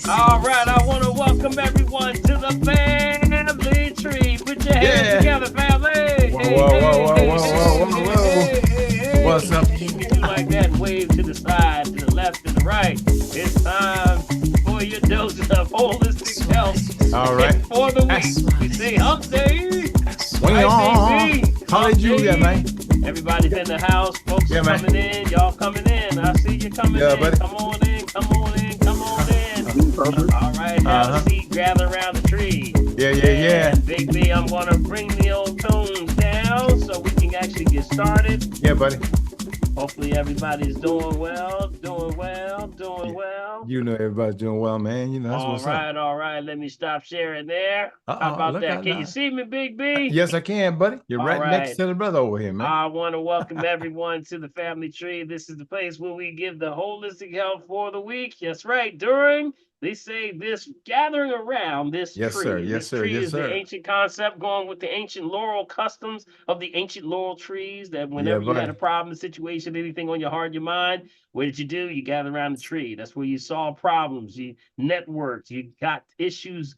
All right, I want to welcome everyone to the family tree. Put your hands Yeah. together, family. Hey, Whoa, hey, whoa, whoa, hey, whoa, hey, whoa, whoa, hey, whoa, hey, whoa. hey, hey, hey. What's up? You can do like that and wave to the side, to the left, to the right. It's time for your dose of holistic health All right. for the week. That's We say hump day. All swing right, on. baby. Hump Hallelujah, man. day. Everybody's in the house. Folks Yeah, are man. coming in. Y'all coming in. I see you coming Yeah, in. buddy. Come on in. Come on in. Come on in. All right, have a Uh-huh. seat, gather around the tree. Yeah, yeah, yeah. And Big B, I'm gonna bring the old tones down so we can actually get started. Yeah, buddy. Hopefully everybody's doing well, doing well, doing Yeah. well. You know everybody's doing well, man. You know, that's All what's up. right, all right. Let me stop sharing there. How Uh-oh, about look that? out Can you now. see me, Big B? Yes, I can, buddy. You're All right next right. to the brother over here, man. I want to welcome everyone to the family tree. This is the place where we give the holistic health for the week. That's right. During, they say, this gathering around this Yes, sir. tree. And Yes, this sir. tree Yes, is the sir. ancient concept going with the ancient laurel customs of the ancient laurel trees. That Yeah, whenever you had buddy. a problem, situation, anything on your heart, your mind, what did you do? You gathered around the tree. That's where you solve problems. You networked. You got issues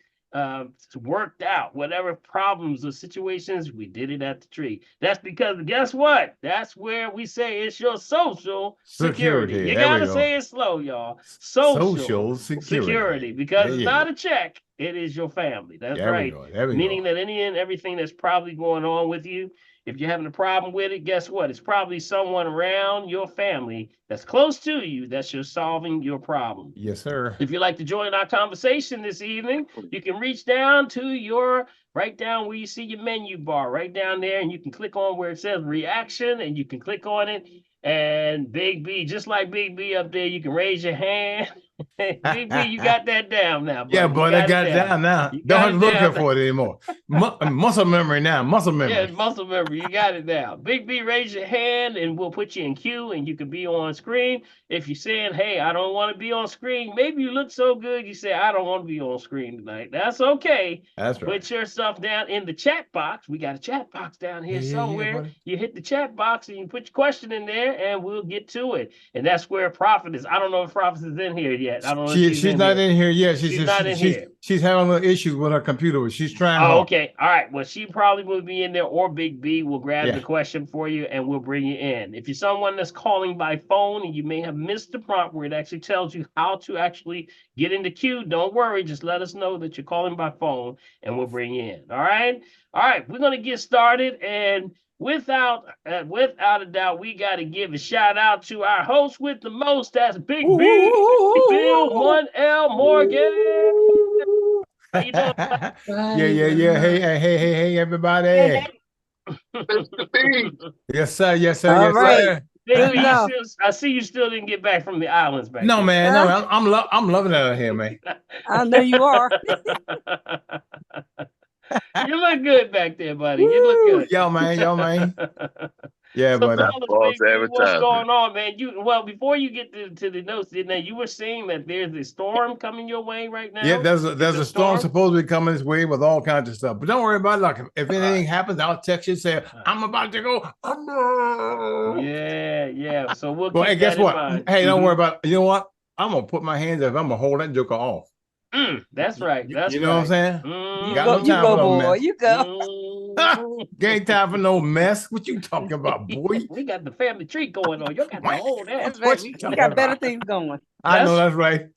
worked out, whatever problems or situations, we did it at the tree. That's because guess what? That's where we say it's your social security. Security. You There we gotta go. say it slow, y'all. Social Social security. security, Yeah, because it's yeah, not yeah. a check, it is your family. That's There we right. go. There we Meaning go. that any and everything that's probably going on with you, if you're having a problem with it, guess what? It's probably someone around your family that's close to you that's just solving your problem. Yes, sir. If you'd like to join our conversation this evening, you can reach down to your right down where you see your menu bar, right down there, and you can click on where it says reaction, and you can click on it. And Big B, just like Big B up there, you can raise your hand. Big B, you got that down now, Yeah, buddy. You boy, they got it got it down. down now. You Don't got have to it look here down. for it anymore. Muscle memory now. Muscle Yeah, memory. muscle memory. You got it now. Big B, raise your hand and we'll put you in queue and you can be on screen. If you're saying, hey, I don't want to be on screen, maybe you look so good, you say, I don't want to be on screen tonight. That's okay. That's right. Put your stuff down in the chat box. We got a chat box down Yeah, here yeah, yeah, somewhere. buddy. You hit the chat box and you put your question in there and we'll get to it. And that's where Prophet is. I don't know if Prophet is in here yet. I don't know if she's She's in not here. in here yet. She's not in here. She's having a little issues with her computer, but she's trying Oh, hard. okay. All right. Well, she probably will be in there, or Big B will grab the Yeah. question for you and we'll bring you in. If you're someone that's calling by phone and you may have missed the prompt where it actually tells you how to actually get in the queue, don't worry. Just let us know that you're calling by phone and we'll bring you in. All right. All right. We're going to get started. And without a doubt, we got to give a shout out to our host with the most. That's Big B, Bill 1L Morgan. How you doing? Yeah, yeah, yeah. Hey, hey, hey, hey, hey, everybody. Yes, sir. Yes, sir. All Yes, right. sir. Big Good B, enough. I see you still didn't get back from the islands back No, there. man. No, I'm loving it out here, man. I know you are. You look good back there, buddy. You look Woo, good. yo, man. Yo, man. Yeah, So buddy. tell us, False Big B, what's advertisement. going on, man? Before you get to the notes, didn't you were saying that there's a storm coming your way right now? Yeah, there's Is a storm supposed to be coming this way with all kinds of stuff. But don't worry about it. Like if anything happens, I'll text you and say I'm about to go under. Yeah, yeah. So we'll Well, keep hey, guess that in what? mind. Hey, don't worry about it. You know what? I'm gonna put my hands up. I'm gonna hold that joker off. That's right. That's you know what I'm saying? You Got go, no you time go, for no boy. mess. You go. Ain't time for no mess. What you talking about, boy? We got the family tree going on. You got to hold that. That's What right. you We talking got better about? things going. I know that's right.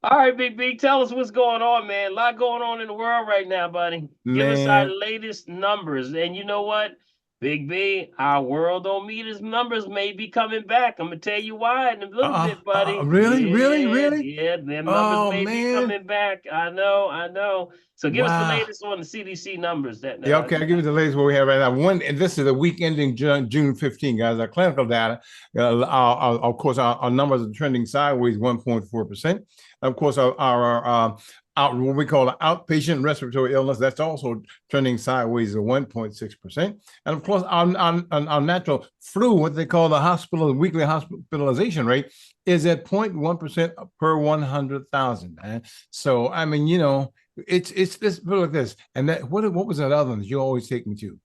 All right, Big B, tell us what's going on, man. A lot going on in the world right now, buddy. Give us our Man. latest numbers. And you know what? Big B, our worldometers numbers may be coming back. I'm gonna tell you why in a little bit, buddy. Really? Yeah, Really? Really? yeah, them numbers Oh, may be man. coming back. I know. So give us the Wow. latest on the CDC numbers. That Yeah, okay, I'll give you the latest what we have right now. And this is the week ending June 15, guys. Our clinical data, of course, our numbers are trending sideways 1.4%. Of course, our what we call an outpatient respiratory illness, that's also trending sideways at 1.6%. And of course, our natural flu, what they call the weekly hospitalization rate, is at 0.1% per 100,000. Man. So, I mean, it's this put it like this. And that what was that other one that you always take me to?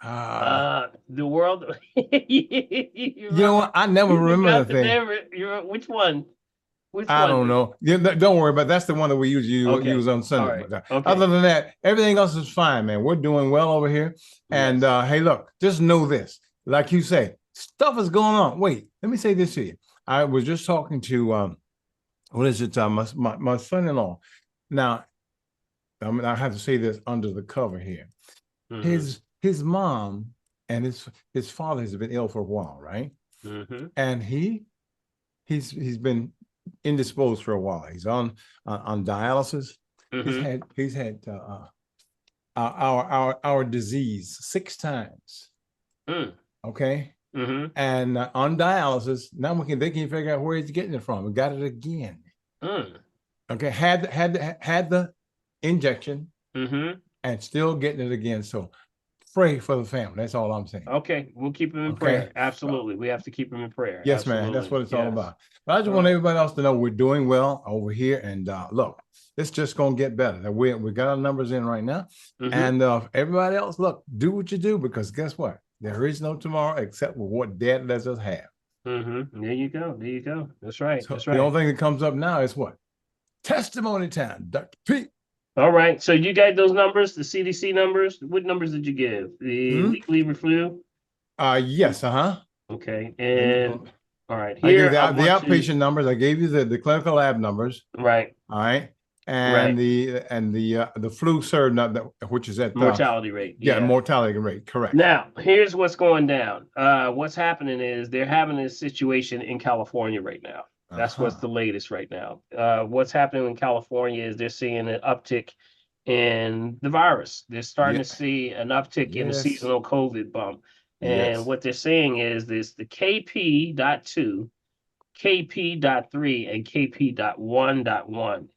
The world. You know what? I never remember the thing. Which one? Which I one? don't know. Yeah, don't worry, but that's the one that we usually Okay. use on Sunday. All right. But, Okay. other than that, everything else is fine, man. We're doing well over here. And Yes. hey, look, just know this. Like you say, stuff is going on. Wait, let me say this to you. I was just talking to what is it? My son-in-law. Now, I have to say this under the cover here. Mm-hmm. His mom and his father has been ill for a while, right? Mm-hmm. And he's been indisposed for a while. He's on dialysis. Mm-hmm. He's had our disease 6 times. Mm. Okay, Mm-hmm. and on dialysis now they can figure out where he's getting it from. We got it again. Mm. Okay, had the injection Mm-hmm. and still getting it again. So pray for the family. That's all I'm saying. Okay, we'll keep him in Okay. prayer. Absolutely. We have to keep him in prayer. Yes, man. That's Absolutely. what it's all Yes. about. But I just All want right. everybody else to know we're doing well over here. And look, it's just gonna get better. We got our numbers in right now. Mm-hmm. And everybody else, look, do what you do, because guess what? There is no tomorrow except for what Dad lets us have. Mm-hmm. There you go. There you go. That's right. So That's the right. only thing that comes up now is what? Testimony time, Dr. P. All right. So you got those numbers, the CDC numbers. What numbers did you give? The legal flu? Yes, uh-huh. Okay. And all right. I gave Here the, I the want to outpatient numbers. I gave you the clinical lab numbers. right. All right. Right. And the flu surge, which is at Mortality rate. yeah, Yeah. mortality rate, correct. Now, here's what's going down. What's happening is they're having this situation in California right now. That's what's the latest right now. What's happening in California is they're seeing an uptick in the virus. They're starting to see an uptick in the Yes. seasonal COVID bump. And Yes. what they're saying is this the KP.2, KP.3, and KP.1.1.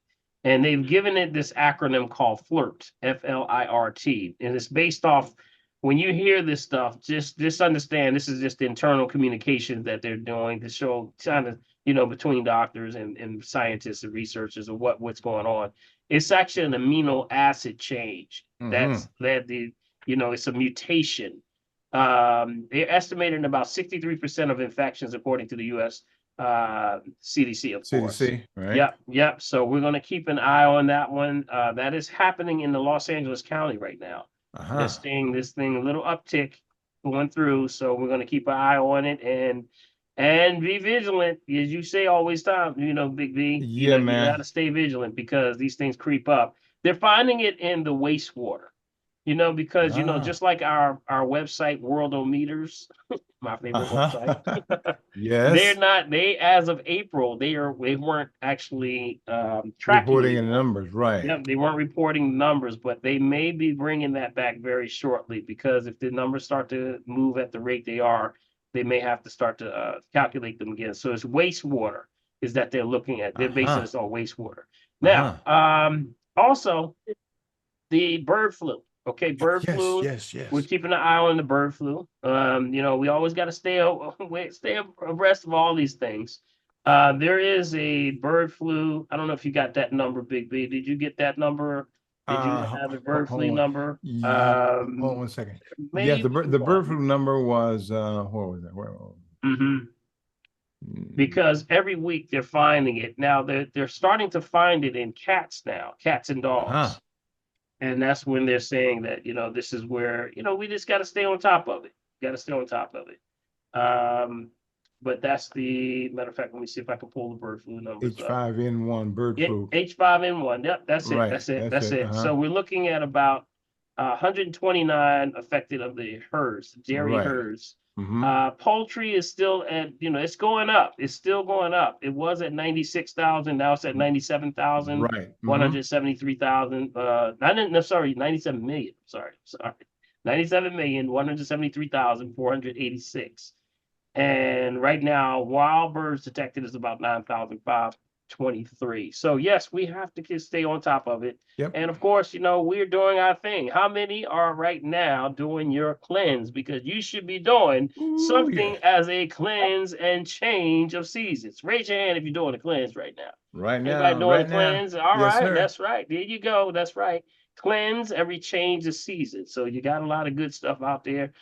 And they've given it this acronym called FLIRT, FLIRT. And it's based off when you hear this stuff, just understand this is just internal communications that they're doing to show kind of, between doctors and scientists and researchers of what's going on. It's actually an amino acid change. It's a mutation. They're estimating about 63% of infections, according to the US CDC, of course. CDC, right? Yep. So we're going to keep an eye on that one. That is happening in the Los Angeles County right now. They're seeing this thing, a little uptick going through. So we're going to keep an eye on it and be vigilant, as you say always time, Big B. Yeah, man. You got to stay vigilant because these things creep up. They're finding it in the wastewater. Because just like our website, Worldometers, my favorite website. Yes. As of April, they weren't actually tracking reporting in anymore. numbers, right? Yeah, they weren't reporting numbers, but they may be bringing that back very shortly, because if the numbers start to move at the rate they are, they may have to start to calculate them again. So it's wastewater is that they're looking at. They're basing this on wastewater. Now, also the bird flu. Okay, bird flu. Yes. We're keeping an eye on the bird flu. We always got to stay abreast of all these things. There is a bird flu. I don't know if you got that number, Big B. Did you get that number? Did you have a bird flu number? Hold on 1 second. Yeah, the bird flu number was where was that? Because every week they're finding it. Now they're starting to find it in cats now, cats and dogs. And that's when they're saying that, this is where, we just got to stay on top of it. But that's the matter of fact. Let me see if I can pull the bird flu numbers. H5N1 bird flu. H5N1. Yep, that's it. Right. That's it. So we're looking at about 129 affected of the herds, dairy herds. Poultry is still at, it's going up. It's still going up. It was at 96,000. Now it's at 97,000. Right. 173,000. 97 million. Sorry. 97,173,486. And right now, wild birds detected is about 9,523. So yes, we have to stay on top of it. Yep. And of course, we're doing our thing. How many are right now doing your cleanse? Because you should be doing something as a cleanse and change of seasons. Raise your hand if you're doing a cleanse right now. Right now. Anybody doing a cleanse? All yes, right, sir. That's right. There you go. That's right. Cleanse every change of season. So you got a lot of good stuff out there.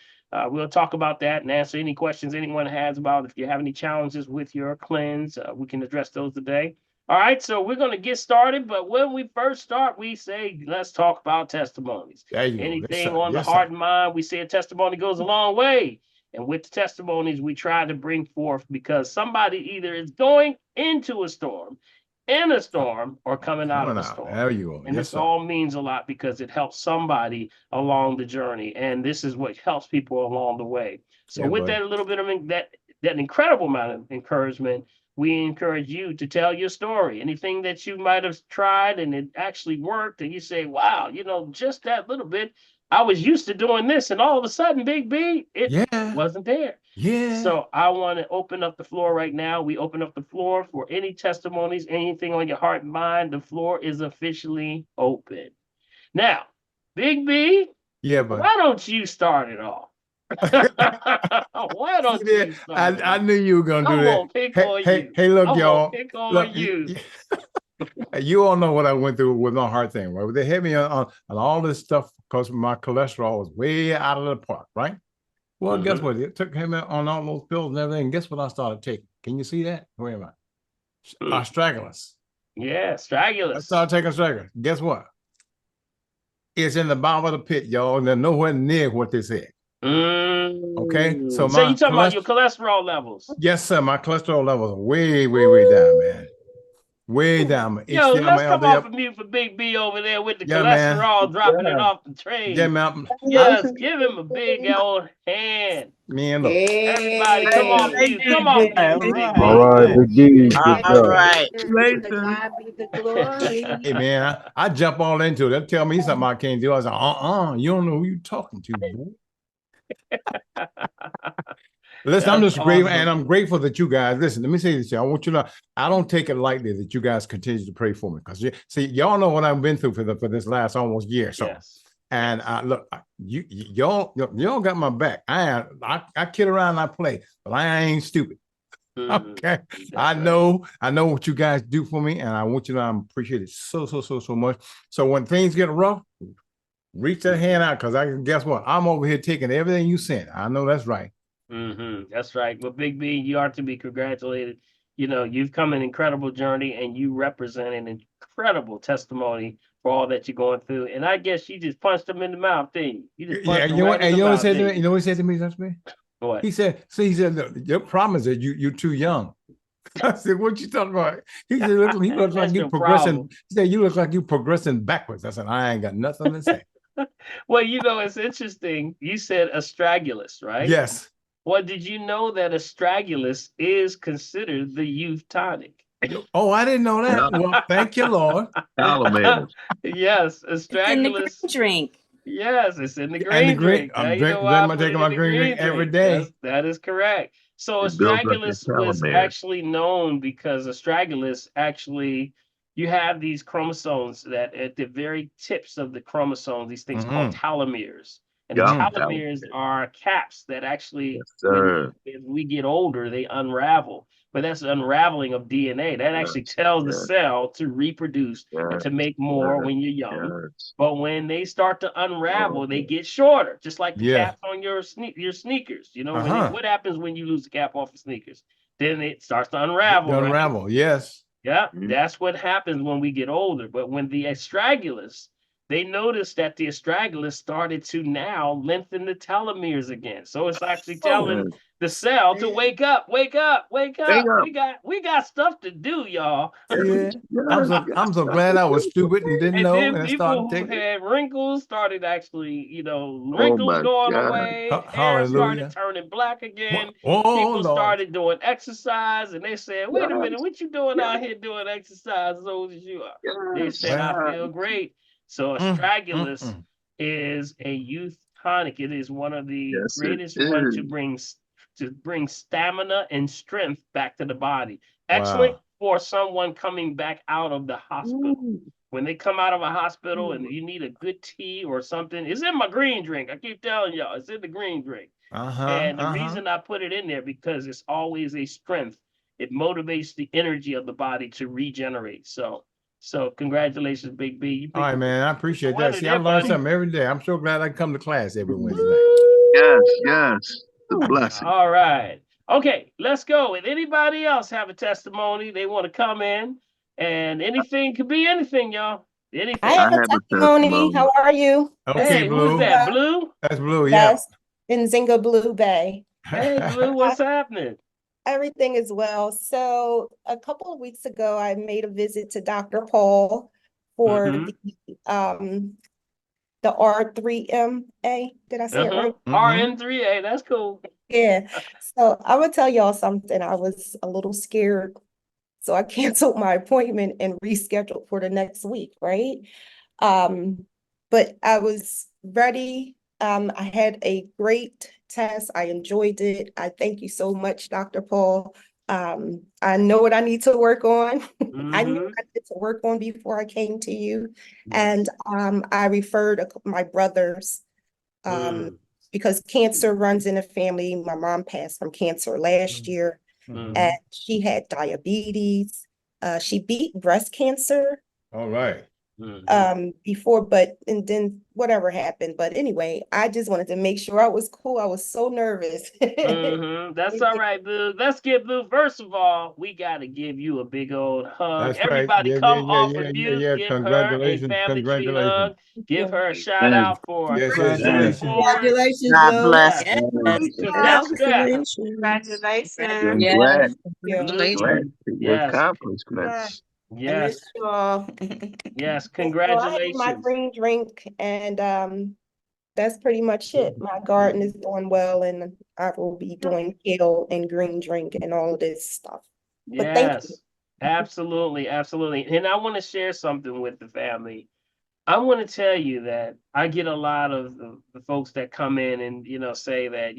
We'll talk about that and answer any questions anyone has about if you have any challenges with your cleanse. We can address those today. All right, so we're going to get started, but when we first start, we say, let's talk about testimonies. There you go. Yes, Anything sir. on the Yes, heart sir. and mind, we say a testimony goes a long way. And with the testimonies, we try to bring forth because somebody either is going into a storm, in a storm, or coming out of Coming a out. storm. There you go. And Yes, this sir. all means a lot because it helps somebody along the journey. And this is what helps people along the way. So Yeah, with buddy. that, a little bit of that incredible amount of encouragement, we encourage you to tell your story. Anything that you might have tried and it actually worked, and you say, wow, just that little bit. I was used to doing this, and all of a sudden, Big B, it Yeah. wasn't there. Yeah. So I want to open up the floor right now. We open up the floor for any testimonies, anything on your heart and mind. The floor is officially open. Now, Big B, Yeah, buddy. why don't you start it off? Why See don't there? you start it I off? knew you were gonna I'm do that. gonna pick Hey, on hey, you. hey, look, I'm gonna y'all. pick on Look, you. you all know what I went through with my heart thing, right? They had me on all this stuff because my cholesterol was way out of the park, right? Well, guess what? It took him on all those pills and everything. Guess what I started taking? Can you see that? Where am I? Astragalus. Yeah, I Stragulus. started taking astragalus. Guess what? It's in the bottom of the pit, y'all, and they're nowhere near what they said. Okay, so So my you talking about your cholesterol levels? yes, sir. My cholesterol levels are way, way, way down, man. Way down. My Yo, HDL, let's my come off LDL. of mute for Big B over there with the Yeah, man. cholesterol dropping it Yeah. off the train. Yeah, man. Yes, give him a big old hand. Man, look. Everybody, come off mute. Come Hey, off mute for Big All right, Big B, good All job. right. Congratulations. To God be the glory. Hey, man, I jump all into it. They'll tell me something I can't do. I was like, you don't know who you talking to, boy. Listen, I'm That's just grateful, awesome. and I'm grateful that you guys listen. Let me say this, y'all. I want you to know I don't take it lightly that you guys continue to pray for me because see, y'all know what I've been through for this last almost year. So, Yes. and look, y'all got my back. I kid around and I play, but I ain't stupid. Okay, I know what you guys do for me, and I want you to know I appreciate it so much. So when things get rough, reach that hand out because guess what? I'm over here taking everything you sent. I know that's right. That's right. Well, Big B, you are to be congratulated. You've come an incredible journey and you represent an incredible testimony for all that you're going through. And I guess you just punched him in the mouth, didn't you? You just punched him right in the what he mouth, said to me? didn't You know what he said to me? That's me. What? He said, look, your problem is that you're too young. I said, what you talking about? He said, he looks like That's you your progressing. problem. He said, you look like you progressing backwards. I said, I ain't got nothing to say. Well, it's interesting. You said astragalus, right? Yes. Well, did you know that astragalus is considered the youth tonic? Oh, I didn't know that. Yeah. Well, thank you, Lord. Yes, It's in the astragalus. green drink. Yes, it's in the And the green green, drink. Now I'm you know drinking, why I I'm put taking it my in the green drink green every drink. day. That is correct. So It builds up your astragalus was telomeres. actually known because astragalus actually, you have these chromosomes that at the very tips of the chromosomes, these things called telomeres. And the Yeah, telomeres are caps that actually, yes, sir. as we get older, they unravel. But that's the unraveling of DNA. That actually Yes, tells the yes, cell to reproduce and yes, to make more yes, when you're young. yes. But when they start to unravel, they Oh, get shorter, just like the Yeah. caps on your sneakers. Uh-huh. What happens when you lose the cap off the sneakers? Then it starts to unravel, right? Unravel, yes. Yeah, Mhm. that's what happens when we get older. But when the astragalus, they noticed that the astragalus started to now lengthen the telomeres again. So it's actually telling yes. the cell to wake up, wake up, wake Hang up. up. We got stuff to do, y'all. Yeah. Yes, I'm so glad I was stupid and didn't And know then and I people started who taking it. had wrinkles started actually, Oh wrinkles my going God. away, hair started Hallelujah. turning black again. Oh, People Lord. started doing exercise and they said, wait a minute, Yes, what you doing yes, out here doing exercise as old as you are? They yes, said, I Well, feel great. So astragalus is a youth tonic. It is one of the yes, it greatest one is. to bring stamina and strength back to the body. Excellent Wow. for someone coming back out of the hospital. Ooh. When they come out of a hospital and you need a good tea or something, it's in my green drink. I keep telling y'all, it's in the green drink. And the reason I put it in there because it's always a strength. It motivates the energy of the body to regenerate. So congratulations, Big B. You All right, man. I appreciate that. winner See, I there, learn buddy. something every day. I'm so glad I come to class every Wednesday night. Yes, yes. The blessing. All right. Okay, let's go. If anybody else have a testimony, they want to come in And anything could be anything, y'all. I Anything. have I a have a testimony. testimony. How are you? Okay, Hey, who's Blue. that? Blue? That's Blue. Yeah. Yes, in Zinga Blue Bay. Hey, Blue, what's happening? Everything is well. So a couple of weeks ago, I made a visit to Dr. Paul for Mhm. the R3MA. Did I say it right? RN3A, that's cool. Yeah. So I would tell y'all something. I was a little scared. So I canceled my appointment and rescheduled for the next week, right? But I was ready. I had a great test. I enjoyed it. I thank you so much, Dr. Paul. I know what I need to work on. I knew Mhm. I needed to work on before I came to you. Yes. And I referred my brothers Mm. because cancer runs in the family. My mom passed from cancer last year, and Mhm. she had diabetes. She beat breast cancer All right. before, and then whatever happened. But anyway, I just wanted to make sure I was cool. I was so nervous. That's all right, Blue. Let's get Blue. First of all, we got to give you a big old hug. That's right. Everybody, Yeah, come yeah, yeah, off yeah, of yeah, mute. yeah. Give her a Congratulations. family tree Congratulations. hug. Give her a shout Thank out for Yes, yes, pushing yes. you forward. Congratulations, God Blue. bless. Yes. Yes. You took that step. Congratulations. I'm Congratulations. glad. Blue. Glad Congratulations. to the Yes. accomplishments. I miss Yes. you all. Yes. So I had my Congratulations. green drink, and that's pretty much it. My garden is doing well, and I will be doing kale and green drink and all of this stuff. But thank you. Yes. Absolutely. Absolutely. And I want to share something with the family. I want to tell you that I get a lot of the folks that come in and say that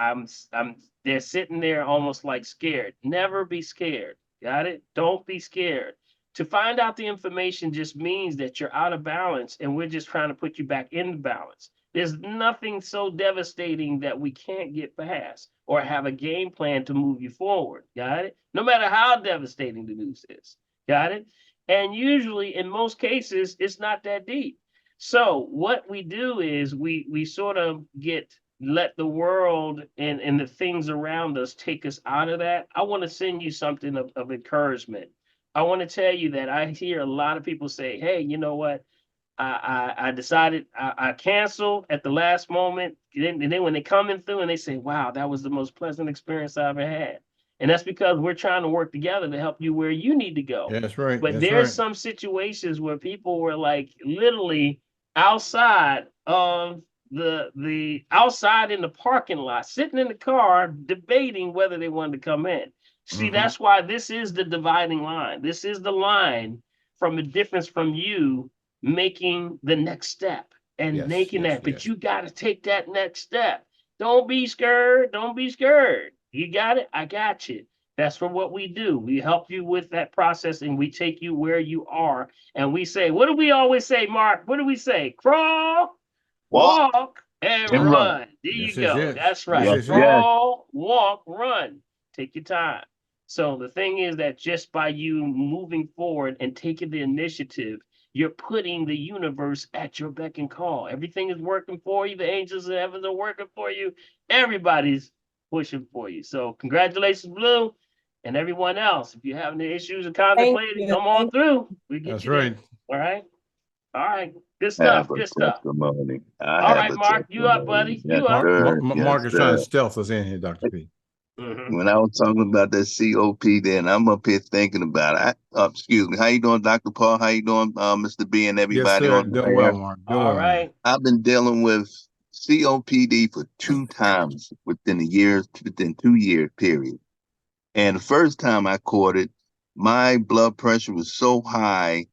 I'm they're sitting there almost like scared. Never be scared. Got it? Don't be scared. To find out the information just means that you're out of balance, and we're just trying to put you back in balance. There's nothing so devastating that we can't get past or have a game plan to move you forward. Got it? No matter how devastating the news is. Got it? And usually, in most cases, it's not that deep. So what we do is we sort of let the world and the things around us take us out of that. I want to send you something of encouragement. I want to tell you that I hear a lot of people say, hey, you know what? I decided I canceled at the last moment. And then when they coming through and they say, wow, that was the most pleasant experience I ever had. And that's because we're trying to work together to help you where you need to go. Yeah, that's right. But That's there's right. some situations where people were like literally outside of the outside in the parking lot, sitting in the car, debating whether they wanted to come in. See, Mhm. that's why this is the dividing line. This is the line from a difference from you making the next step and Yes, making yes, that. But yes. you got to take that next step. Don't be scared. Don't be scared. You got it? I got you. That's for what we do. We help you with that process and we take you where you are. And we say, what do we always say, Mark? What do we say? Crawl, Walk walk, and and run. run. There you Yes, yes, go. yes. That's Yes, right. Yes, yes, yes. yes. Crawl, walk, run. Take your time. So the thing is that just by you moving forward and taking the initiative, you're putting the universe at your beck and call. Everything is working for you. The angels in heaven are working for you. Everybody's pushing for you. So congratulations, Blue, and everyone else. If you're having the issues and Thank contemplating, you. come on through. We'll get That's you there. right. All right. All right. Good I have stuff. a Good stuff. testimony. I All have right, a Mark, you up, testimony. buddy? Yes, You up? sir. Mark Yes, is trying to sir. stealth us in here, Dr. P. Mm-hmm. When I was talking about that COPD, and I'm up here thinking about it. Excuse me. How you doing, Dr. Paul? How you doing, Mr. B, and Yes, everybody sir. on Doing there? well, Mark. Doing All well, man. right. I've been dealing with COPD for 2 times within 2 year period. And the first time I caught it, my blood pressure was so high,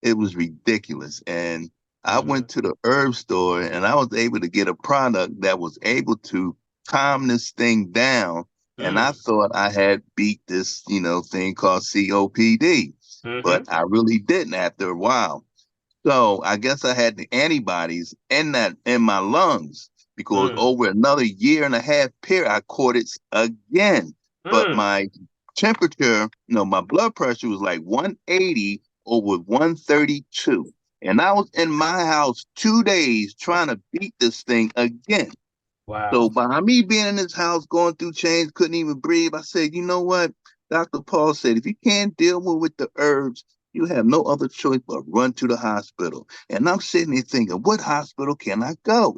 it was ridiculous. And I Mm-hmm. went to the herb store and I was able to get a product that was able to calm this thing down. And I thought I had beat this, thing called COPD, Mm-hmm. but I really didn't after a while. So I guess I had the antibodies in my lungs because Mm-hmm. over another year and a half period, I caught it again. But Mm. my temperature, my blood pressure was like 180 over 132. And I was in my house 2 days trying to beat this thing again. So Wow. by me being in this house, going through change, couldn't even breathe, I said, you know what? Dr. Paul said, if you can't deal with the herbs, you have no other choice but run to the hospital. And I'm sitting there thinking, what hospital can I go?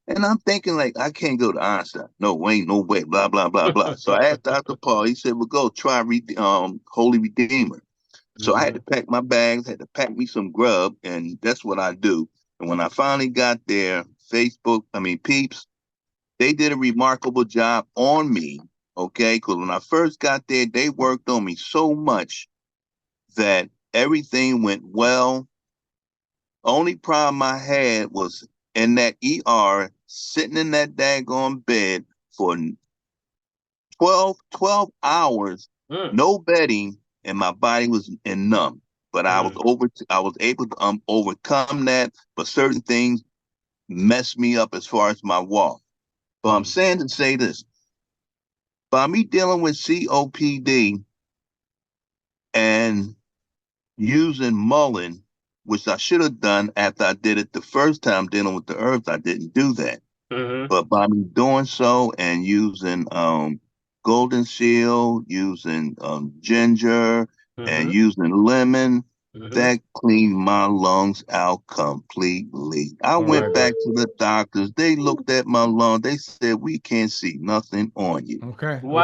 And I'm thinking like, I can't go to Einstein. No, ain't no way, blah, blah, blah, blah. So I asked Dr. Paul, he said, well, go try Holy Redeemer. So I had to pack my bags, had to pack me some grub, and that's what I do. And when I finally got there, Peeps, they did a remarkable job on me, okay? Because when I first got there, they worked on me so much that everything went well. Only problem I had was in that ER, sitting in that daggone bed for 12 hours, no bedding, and my body was numb. But I was able to overcome that, but certain things messed me up as far as my walk. But I'm saying to say this, by me dealing with COPD and using mullein, which I should have done after I did it the first time dealing with the herbs, I didn't do that. But by me doing so and using golden seal, using ginger, and using lemon, that cleaned my lungs out completely. I went back to the doctors. They looked at my lung. They said, we can't see nothing on you. Okay. Wow.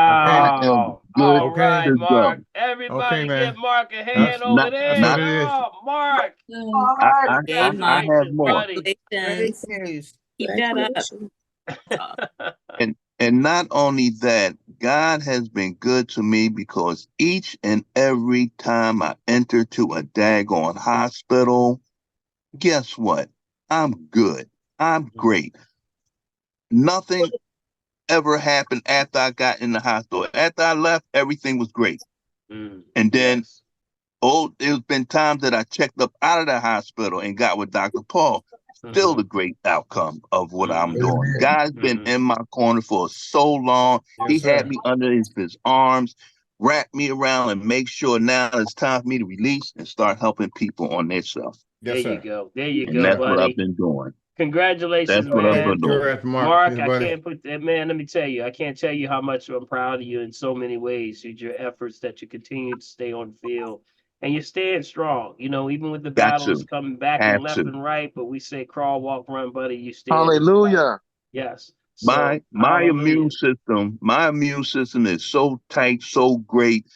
I am good All right, to Mark. go. Everybody man. give Mark a hand That's over that's what there. it is. Oh, Mark. I Yay, Mike. have more. Buddy. Great Congratulations. news. Keep that up. Congratulations. And not only that, God has been good to me because each and every time I enter to a daggone hospital, guess what? I'm good. I'm great. Nothing ever happened after I got in the hospital. After I left, everything was great. And then, there's been times that I checked up out of the hospital and got with Dr. Paul. Still the great outcome of what I'm doing. God's been in my corner for so long. He had me under his arms, wrapped me around, and make sure now it's time for me to release and start helping people on their stuff. There you go. There you And go, that's what I've buddy. been doing. Congratulations, That's what I've man. been doing. Congrats, Mark, I buddy. can't put that, man. Let me tell you, I can't tell you how much I'm proud of you in so many ways. Your efforts that you continue to stay on field, and you're staying strong. You know, even with the battles coming back and left and right, but we say crawl, walk, run, buddy. You stay. Hallelujah. Yes. So, My hallelujah. immune system is so tight, so great.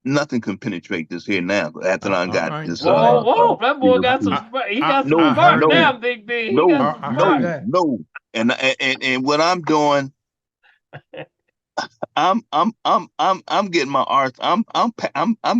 Nothing can penetrate this here now. After I got this, Whoa, that boy got some. He got some spark now, Big B. He got some spark. No. And what I'm doing, I'm getting my arts. I'm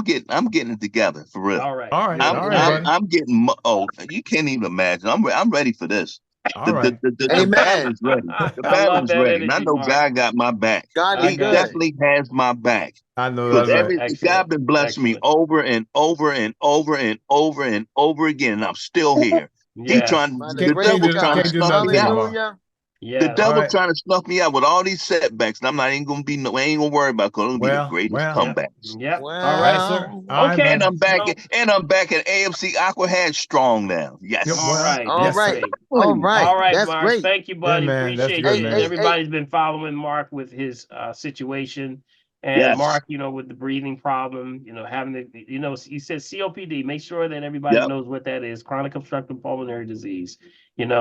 getting it together for real. All right. I'm getting. Oh, you can't even imagine. I'm ready for this. The battle is ready. The battle is ready. And I know God got my back. He definitely has my back. I know because God been blessing me over and over and over and over and over again. And I'm still here. The devil's trying to snuff me out. The devil's trying to snuff me out with all these setbacks, and I'm not even gonna I ain't gonna worry about it because it's gonna be the greatest comebacks. Yep. All right, sir. Okay. And I'm back at AFC Aqua Hatch strong now. Yes. All right. All right. That's Mark. Great. Thank you, buddy. Appreciate you. Hey, Everybody's been following Mark with his situation. And Mark, with the breathing problem, having the, he says COPD. Make sure that everybody knows what that is. Chronic obstructive pulmonary disease.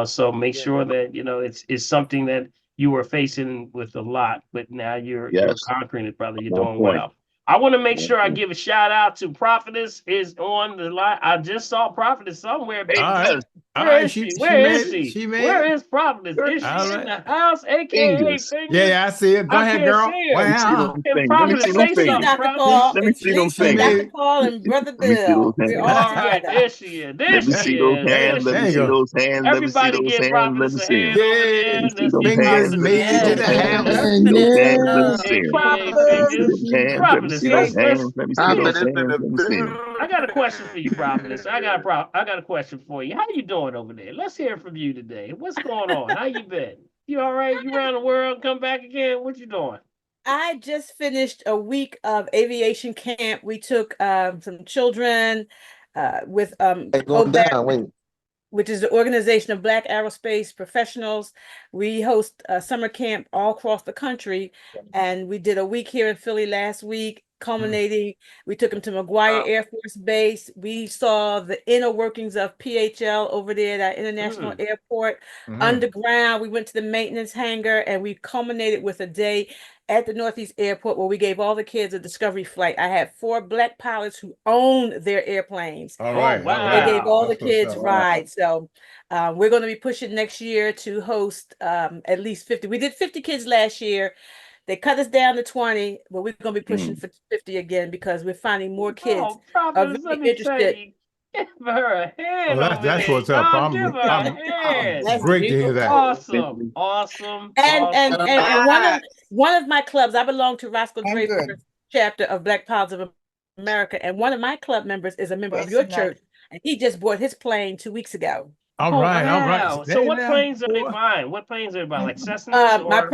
So make sure that it's something that you were facing with a lot, but now you're conquering it, brother. You're doing well. I want to make sure I give a shout out to Prophetess is on the line. I just saw Prophetess somewhere, baby. Where is she? Where is she? Where is Prophetess? Is she in the house? AKA fingers. Yeah, I see it. Go ahead, girl. Wow. Can Prophetess say something? Dr. Paul. Let me see those Lisa, fingers. Dr. Paul, and Brother Bill. We're all All right, together. there she is. Let me see those hands. Let me see those hands. Let me see Everybody those give hands. Prophetess a hand over there. Let's give Fingers Prophetess made a hand. it to the house. Let me see those hands. Let me see AKA those fingers. hands. Let me see those hands. Let me see those hands. Let me see. I got a question for you, Prophetess. I got a question for you. How you doing over there? Let's hear from you today. What's going on? How you been? You all right? You around the world? Come back again? What you doing? I just finished a week of aviation camp. We took some children with Hey, going down. Wait. which is the Organization of Black Aerospace Professionals. We host a summer camp all across the country, and we did a week here in Philly last week, culminating. We took them to McGuire Air Force Base. We saw the inner workings of PHL over there at our international airport. Underground, we went to the maintenance hangar, and we culminated with a day at the Northeast Airport where we gave all the kids a discovery flight. I had 4 Black pilots who owned their airplanes. All right. wow. They gave all That's the what's kids up. rides. So we're going to be pushing next year to host at least 50. We did 50 kids last year. They cut us down to 20, but we're going to be pushing for 50 again because we're finding more kids Oh, Prophetess, really let me interested. say, give her a hand Oh, over that's there. what's up. Y'all give her a I'm hand. That's great to hear that. Awesome, awesome, And awesome. one of my clubs, I belong to Roscoe I'm Draper's good. chapter of Black Pilots of America, and one of my club members is a member of Yes, your and I- church, and he just bought his plane 2 weeks ago. All Oh, right. wow. So Hey, what now, planes are they boy. buying? What planes are they buying? Like Cessnas My or?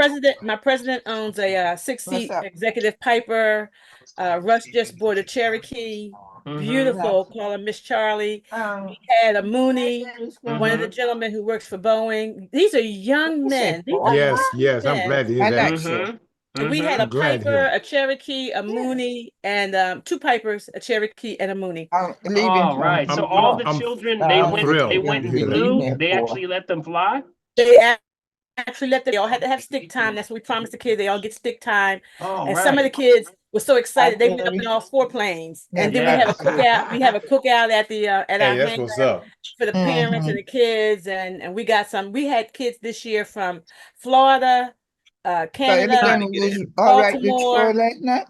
president owns a 6-seat up? executive Piper. Russ just bought a Cherokee, beautiful, call her Miss Charlie. He had a Mooney. One of the gentlemen who works for Boeing. These are young men. These are Yes, young yes. I'm men. glad to hear I that. got you. And we had a I'm glad to hear Piper, that. a Cherokee, a Mooney, and 2 Pipers, a Cherokee, and a Mooney. I'm leaving. All right. So all the I'm children, they thrilled went to and hear that. flew. They actually let them fly. They actually let them, they all had to have stick time. That's what we promised the kids. They all get stick time. All And some of the right. kids were so excited they went up in all 4 planes. And then we have a cookout. We have a cookout at the at Hey, our that's hangar what's up. for the parents and the kids. And we got some. We had kids this year from Florida, So Canada, everything was all right before Baltimore. last night?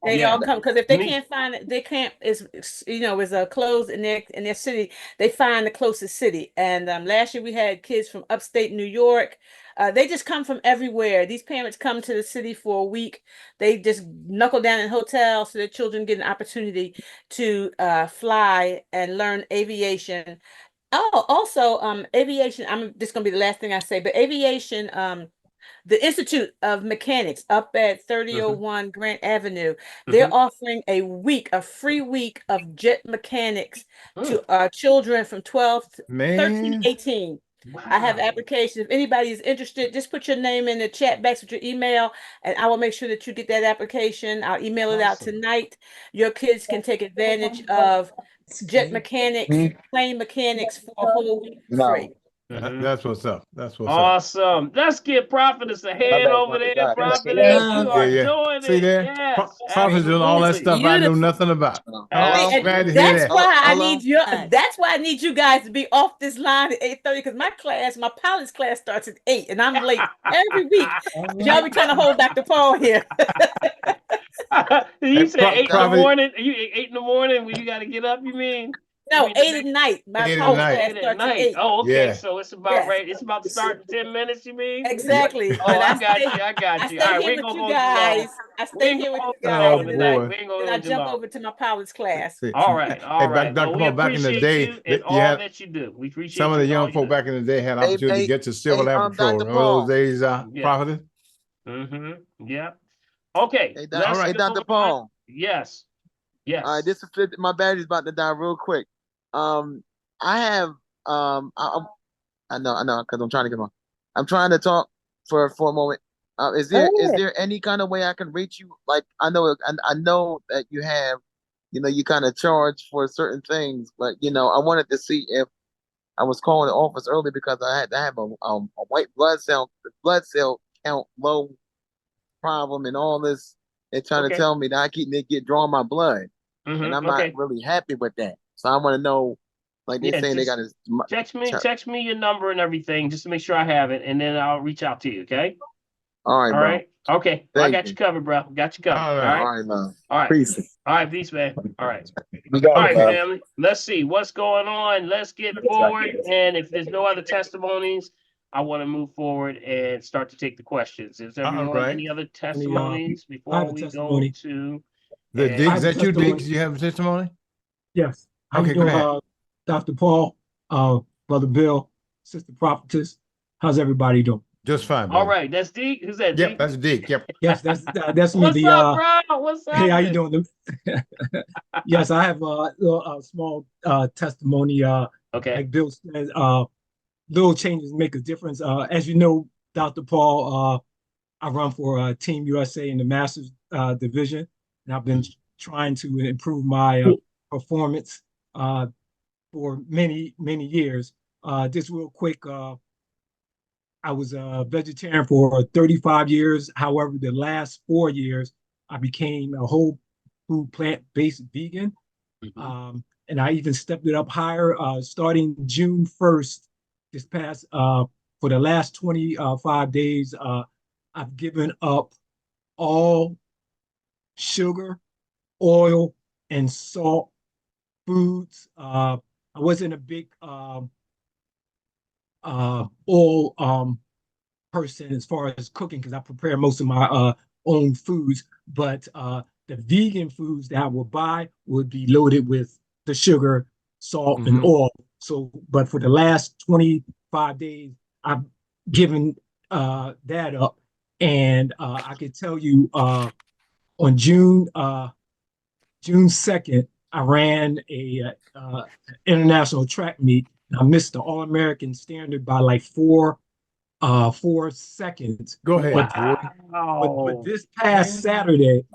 They Yeah. all come because if they Me- can't find it, they can't. It's closed in their city. They find the closest city. And last year we had kids from upstate New York. They just come from everywhere. These parents come to the city for a week. They just knuckle down in hotels so their children get an opportunity to fly and learn aviation. Oh, also aviation. I'm just gonna be the last thing I say, but aviation. The Institute of Mechanics up at 3001 Grant Avenue, they're offering a free week of jet mechanics to children from 12 to 13 Man. to 18. I have Wow. applications. If anybody is interested, just put your name in the chat box with your email, and I will make sure that you get that application. I'll email it out Awesome. tonight. Your kids can take advantage of jet mechanics, plane mechanics for a whole week for free. That's what's up. That's what's up. Awesome. Let's give Prophetess a hand over there. Prophetess, Yeah, you are yeah. doing See it. there? Yes, Prophet's doing all that absolutely. stuff I knew nothing about. And I'm glad to hear that's that. why I need your. That's why I need you guys to be off this line at 8:30 because my pilot's class starts at 8, and I'm late every week. Y'all be trying to hold Dr. Paul here. You said 8 in the Prophet, morning. You 8 in the morning when you got to get up. You mean? No, You mean 8 at night. My 8 at pilot's night. class 8 at starts at night. 8. Oh, okay. Yeah. So it's about Yes. right. It's about to start in 10 minutes. You mean? Exactly. Oh, But I got stay, you. I got I you. stay All right, we here ain't with gonna you go too long. guys. I We stay ain't here with gonna you go guys, Oh, long and tonight. boy. We ain't gonna then I go too jump long. over to my pilot's class. See, All right, all hey, right. Dr. Well, we Paul, back in the appreciate day, you and you all had that you do. We appreciate some of the you and all young you folk do. back in the day had opportunity to get to Civil Air Patrol. Dr. Remember Paul. those days, Yeah. Prophet? Yeah. Okay. Hey, Let's hey, go Dr. on. Paul. Yes. Yes. All right, this is my battery's about to die real quick. I have I know, because I'm trying to get on. I'm trying to talk for a moment. Is there any kind of way I can reach you? Like I know that you have, you kind of charge for certain things, but I wanted to see if I was calling the office early because I have a white blood cell count low problem and all this. They're trying to tell me that they get drawing my blood, and I'm not really happy with that. So I want to know, like they're saying they got to text me your number and everything just to make sure I have it, and then I'll reach out to you. Okay. All right, All bro. right. Okay. Well, I got you covered, bro. Got you covered. All All right. right. All right, man. All right. Peace. All right. Peace, man. All right. We got All right, it, man. family. Let's see what's going on. Let's get forward. And if there's no other testimonies, I want to move forward and start to take the questions. Is everyone right. any other testimonies I before have a we testimony. go to The and- Diggs, I have is that you, testimony. Diggs? You have a testimony? Yes. How Okay, you go doing, ahead. Dr. Paul, Brother Bill, Sister Prophetess? How's everybody doing? Just fine, All brother. right, that's Deke. Who's that? Yep, Deke? that's Dick. Yep. Yes, that's me. What's up, bro? What's up? Hey, how you doing? Yes, I have a small testimony. Okay. Like Bill said, little changes make a difference. As you know, Dr. Paul, I run for Team USA in the Masters division, and I've been trying to improve my performance for many years. Just real quick, I was a vegetarian for 35 years. However, the last 4 years, I became a whole food plant-based vegan. And I even stepped it up higher starting June 1st, this past, for the last 25 days, I've given up all sugar, oil, and salt foods. I wasn't a big oil person as far as cooking because I prepare most of my own foods, but the vegan foods that I would buy would be loaded with the sugar, salt, and oil. So, but for the last 25 days, I've given that up, and I could tell you on June 2nd, I ran a international track meet. And I missed the All American standard by like 4 seconds. Go ahead. But this past Saturday,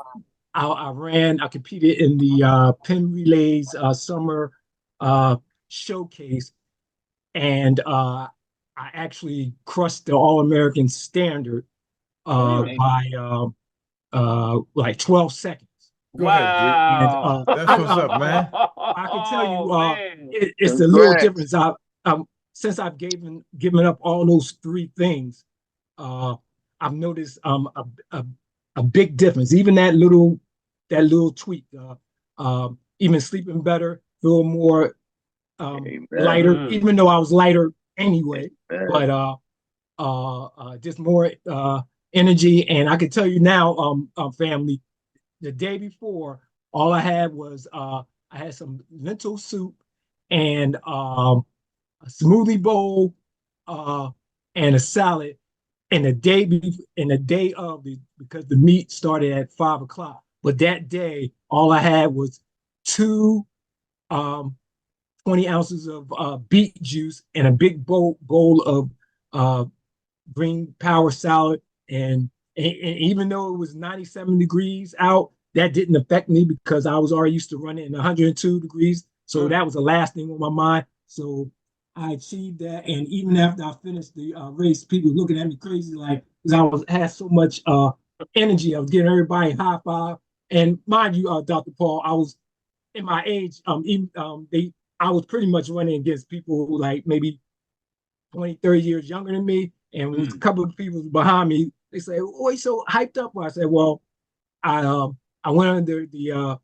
I competed in the Penn Relays summer showcase, and I actually crushed the All American standard by like 12 seconds. Go ahead, Dick. Wow. That's what's up, man. I can tell you, man. it's a little difference. Since I've given up all those 3 things, I've noticed a big difference. Even that little tweak, even sleeping better, feel more lighter, even though I was lighter anyway. But just more energy. And I can tell you now, family, the day before, all I had was I had some lentil soup and a smoothie bowl and a salad. And the day of, because the meet started at 5 o'clock. But that day, all I had was 2 20 ounces of beet juice and a big bowl of green power salad. And even though it was 97 degrees out, that didn't affect me because I was already used to running in 102 degrees. So that was the last thing on my mind. So I achieved that. And even after I finished the race, people were looking at me crazy, like, because had so much energy. I was getting everybody high five. And mind you, Dr. Paul, I was in my age, I was pretty much running against people who like maybe 20, 30 years younger than me. And a couple of people behind me, they say, "Oh, he's so hyped up." I said, "Well, I went under the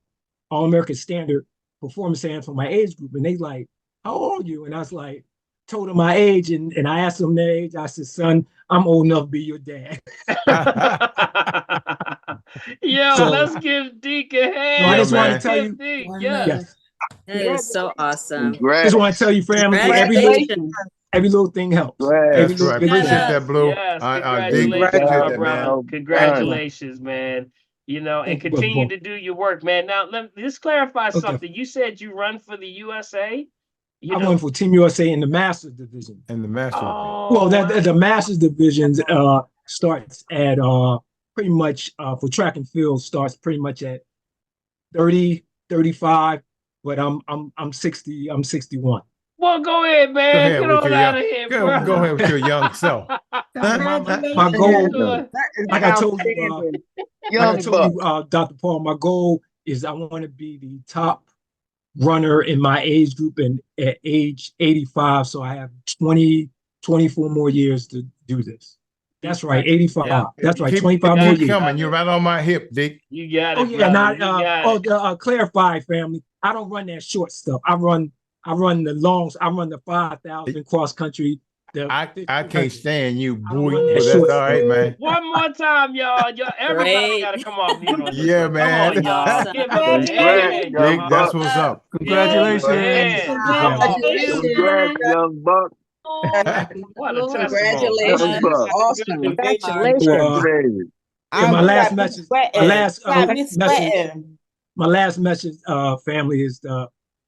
All American Standard performance standard for my age group," and they like, "How old are you?" And I was like, told them my age, and I asked them their age. I said, "Son, I'm old enough to be your dad." Yo, So- let's give Deke a hand. No, I just want man. to tell you, Deke, Wow. yes, That is so awesome. just want to tell you, family, Congratulations. every little thing helps. Congrats. Every That's little right. thing Appreciate helps. that, Blue. Yes, Dick, congratulations, appreciate my that, brother. man. Congratulations, man. You know, and Thank you, brother continue Paul. to do your work, man. Now, let me just clarify Okay. something. You said you run for the USA. You I know, run for Team USA in the Masters division. And the master. Well, the Masters divisions starts at pretty much for track and field starts pretty much at 30, 35, but I'm 60, I'm 61. Well, go ahead, man. Go ahead Get with on your out young, of here, bro. go ahead with your young self. My goal, That is like I told you, outstanding. like I Young told buck. you, Dr. Paul, my goal is I want to be the top runner in my age group and at age 85. So I have 24 more years to do this. That's right, 85. Yeah. That's right, Keep 25 more keep years. coming. You're right on my hip, Dick. You got Oh it, yeah, brother. not You got it. clarify, family. I don't run that short stuff. I run the longs. I run the 5,000 cross country. I can't stand you, I don't boy. run that But that's short all right, man. One more time, y'all. Everybody Great. got to come off mute on this Yeah, one. man. Come on, y'all. Awesome. Give him a Congrats, hand, young Dick, that's buck. what's up. Give him a hand. Come off mute. Congrats, young buck. What a testimony. Congratulations. That's Good. Awesome. So, Congratulations. crazy. yeah, my You last got me message, sweating. Got me message, sweating. my last message, family, is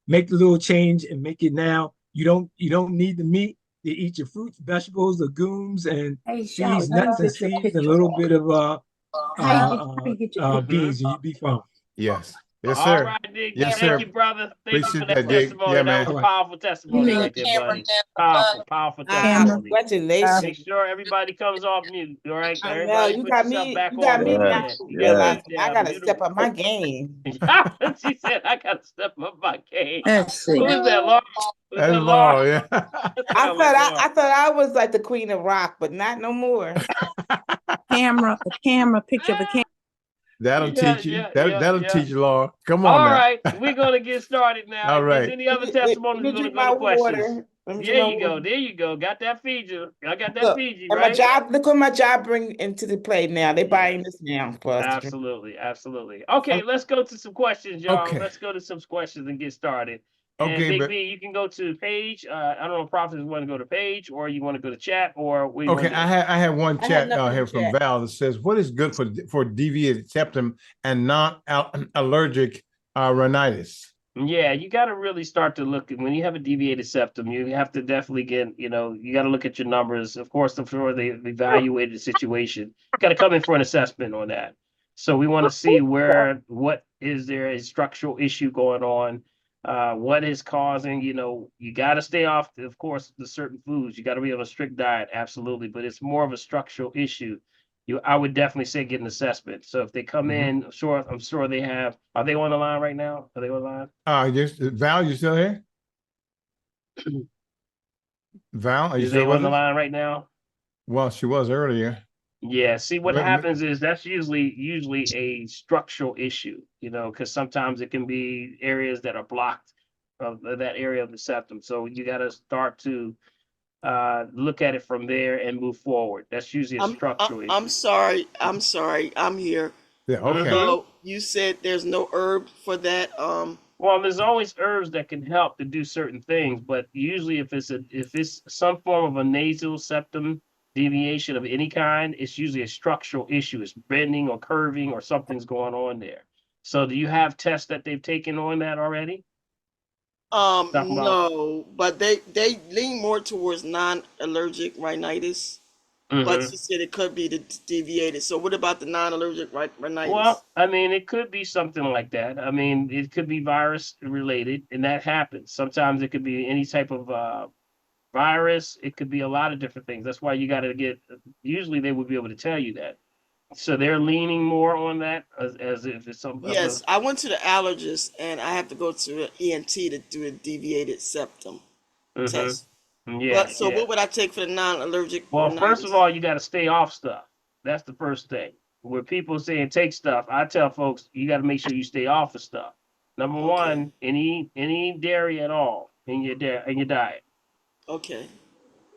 make the little change and make it now. You don't need the meat. You eat your fruits, vegetables, legumes, and Hey, seeds, Shout, let me nuts and get your seeds, and a picture little off. bit of How you get your picture? beans, and you be fine. Yes. Yes, All sir. right, Dick. Yes, Thank sir. you, brother. Thank you for Appreciate that that, Dick. testimony. Yeah, That was man. a powerful testimony right there, buddy. Powerful, powerful testimony. Congratulations. Make sure everybody comes off mute. All right, I know everybody, you put got yourself me. back You got on me mute, now. man. You gotta Realize mute I down. gotta Mute step them. up my game. She said, "I gotta step up my game." Let's see. Who is that, Laura? Was That's that Laura? Laura, yeah. That I sound like Laura. thought I was like the queen of rock, but not no more. Camera, picture of a camera. That'll Yeah, teach you. yeah, That'll yeah. teach you, Laura. Come on All now. right, we're gonna get started now. All If there's right. any other Let testimonies, me we're gonna drink go my to questions. water. Let me drink There my you go. water. There you go. Got that Fiji. I got that Look, Fiji, and my right? job, look what my job bring into the play now. They buying this now for us to drink. Absolutely, absolutely. Okay, let's go to some questions, y'all. Okay. Let's go to some questions and get started. And Okay, Big but B, you can go to page. I don't know if Prophets want to go to page, or you want to go to chat, or we want okay, to do. I have one I have chat nothing in here from chat. Val that says, "What is good for deviated septum and non-allergic rhinitis?" Yeah, you got to really start to look at when you have a deviated septum. You have to definitely get, you got to look at your numbers. Of course, before they evaluate the situation, got to come in for an assessment on that. So we want to see what is there a structural issue going on? What is causing, you got to stay off, of course, the certain foods. You got to be on a strict diet, absolutely. But it's more of a structural issue. I would definitely say get an assessment. So if they come in, I'm sure they have. Are they on the line right now? Are they on the line? Yes, Val, you still here? Val, are you Is they still on with the us? line right now? Well, she was earlier. Yeah. See, what Wait, happens is that's usually a structural issue, because sometimes it can be areas that are blocked of that area of the septum. So you got to start to look at it from there and move forward. That's usually a structural issue. I'm sorry. I'm here. Yeah, okay. So you said there's no herb for that. Well, there's always herbs that can help to do certain things, but usually if it's some form of a nasal septum deviation of any kind, it's usually a structural issue. It's bending or curving or something's going on there. So do you have tests that they've taken on that already? Talking about No, but they lean more towards non-allergic rhinitis. But she said it could be the deviated. So what about the non-allergic rhinitis? Well, I mean, it could be something like that. I mean, it could be virus related, and that happens. Sometimes it could be any type of virus. It could be a lot of different things. That's why you got to usually they would be able to tell you that. So they're leaning more on that as if it's some. Yes, I went to the allergist and I have to go to an ENT to do a deviated septum test. Yeah. But what would I take for the non-allergic Well, rhinitis? first of all, you got to stay off stuff. That's the first thing. Where people saying take stuff, I tell folks you got to make sure you stay off of stuff. Number one, any dairy at all in your diet. Okay.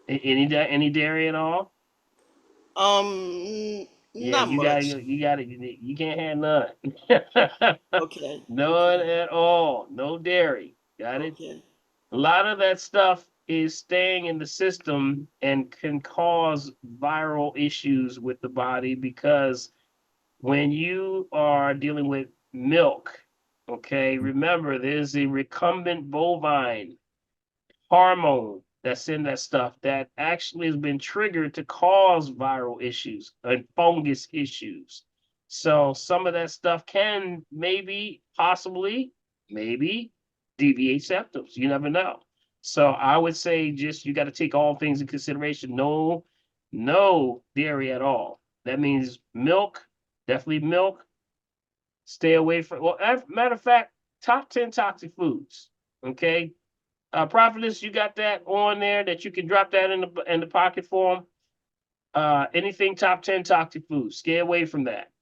Any dairy at all? Yeah, Not much. you can't have none. Okay. None at all. No dairy. Got it? Okay. A lot of that stuff is staying in the system and can cause viral issues with the body because when you are dealing with milk, okay, remember there's a recumbent bovine hormone that's in that stuff that actually has been triggered to cause viral issues and fungus issues. So some of that stuff can possibly deviate septums. You never know. So I would say just you got to take all things in consideration. No dairy at all. That means milk, definitely milk. Stay away from, well, matter of fact, top 10 toxic foods. Okay. Prophetess, you got that on there that you can drop that in the pocket form. Anything top 10 toxic foods, stay away from that.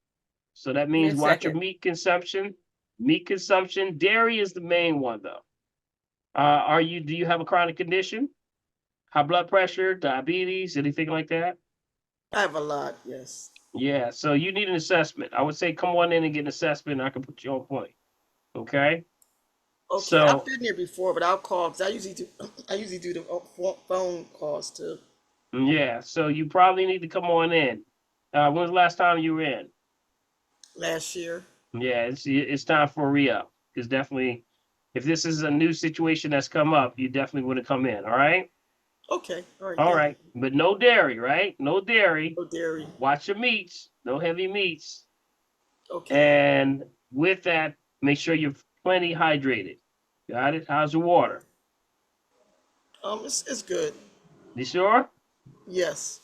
So that means watch your meat consumption. Meat consumption. Dairy is the main one though. Do you have a chronic condition? High blood pressure, diabetes, anything like that? I have a lot, yes. Yeah, so you need an assessment. I would say come on in and get an assessment and I can put you on point. Okay? Okay, So I've been there before, but I'll call because I usually do the phone calls too. yeah, so you probably need to come on in. When was the last time you were in? Last year. Yeah, it's time for a re-up. Because definitely, if this is a new situation that's come up, you definitely would have come in. All right. Okay, all right, All thank right, but no dairy, right? No dairy. you. Oh, dairy. Watch your meats. No heavy meats. Okay. And with that, make sure you're plenty hydrated. Got it? How's your water? It's good. You sure? Yes,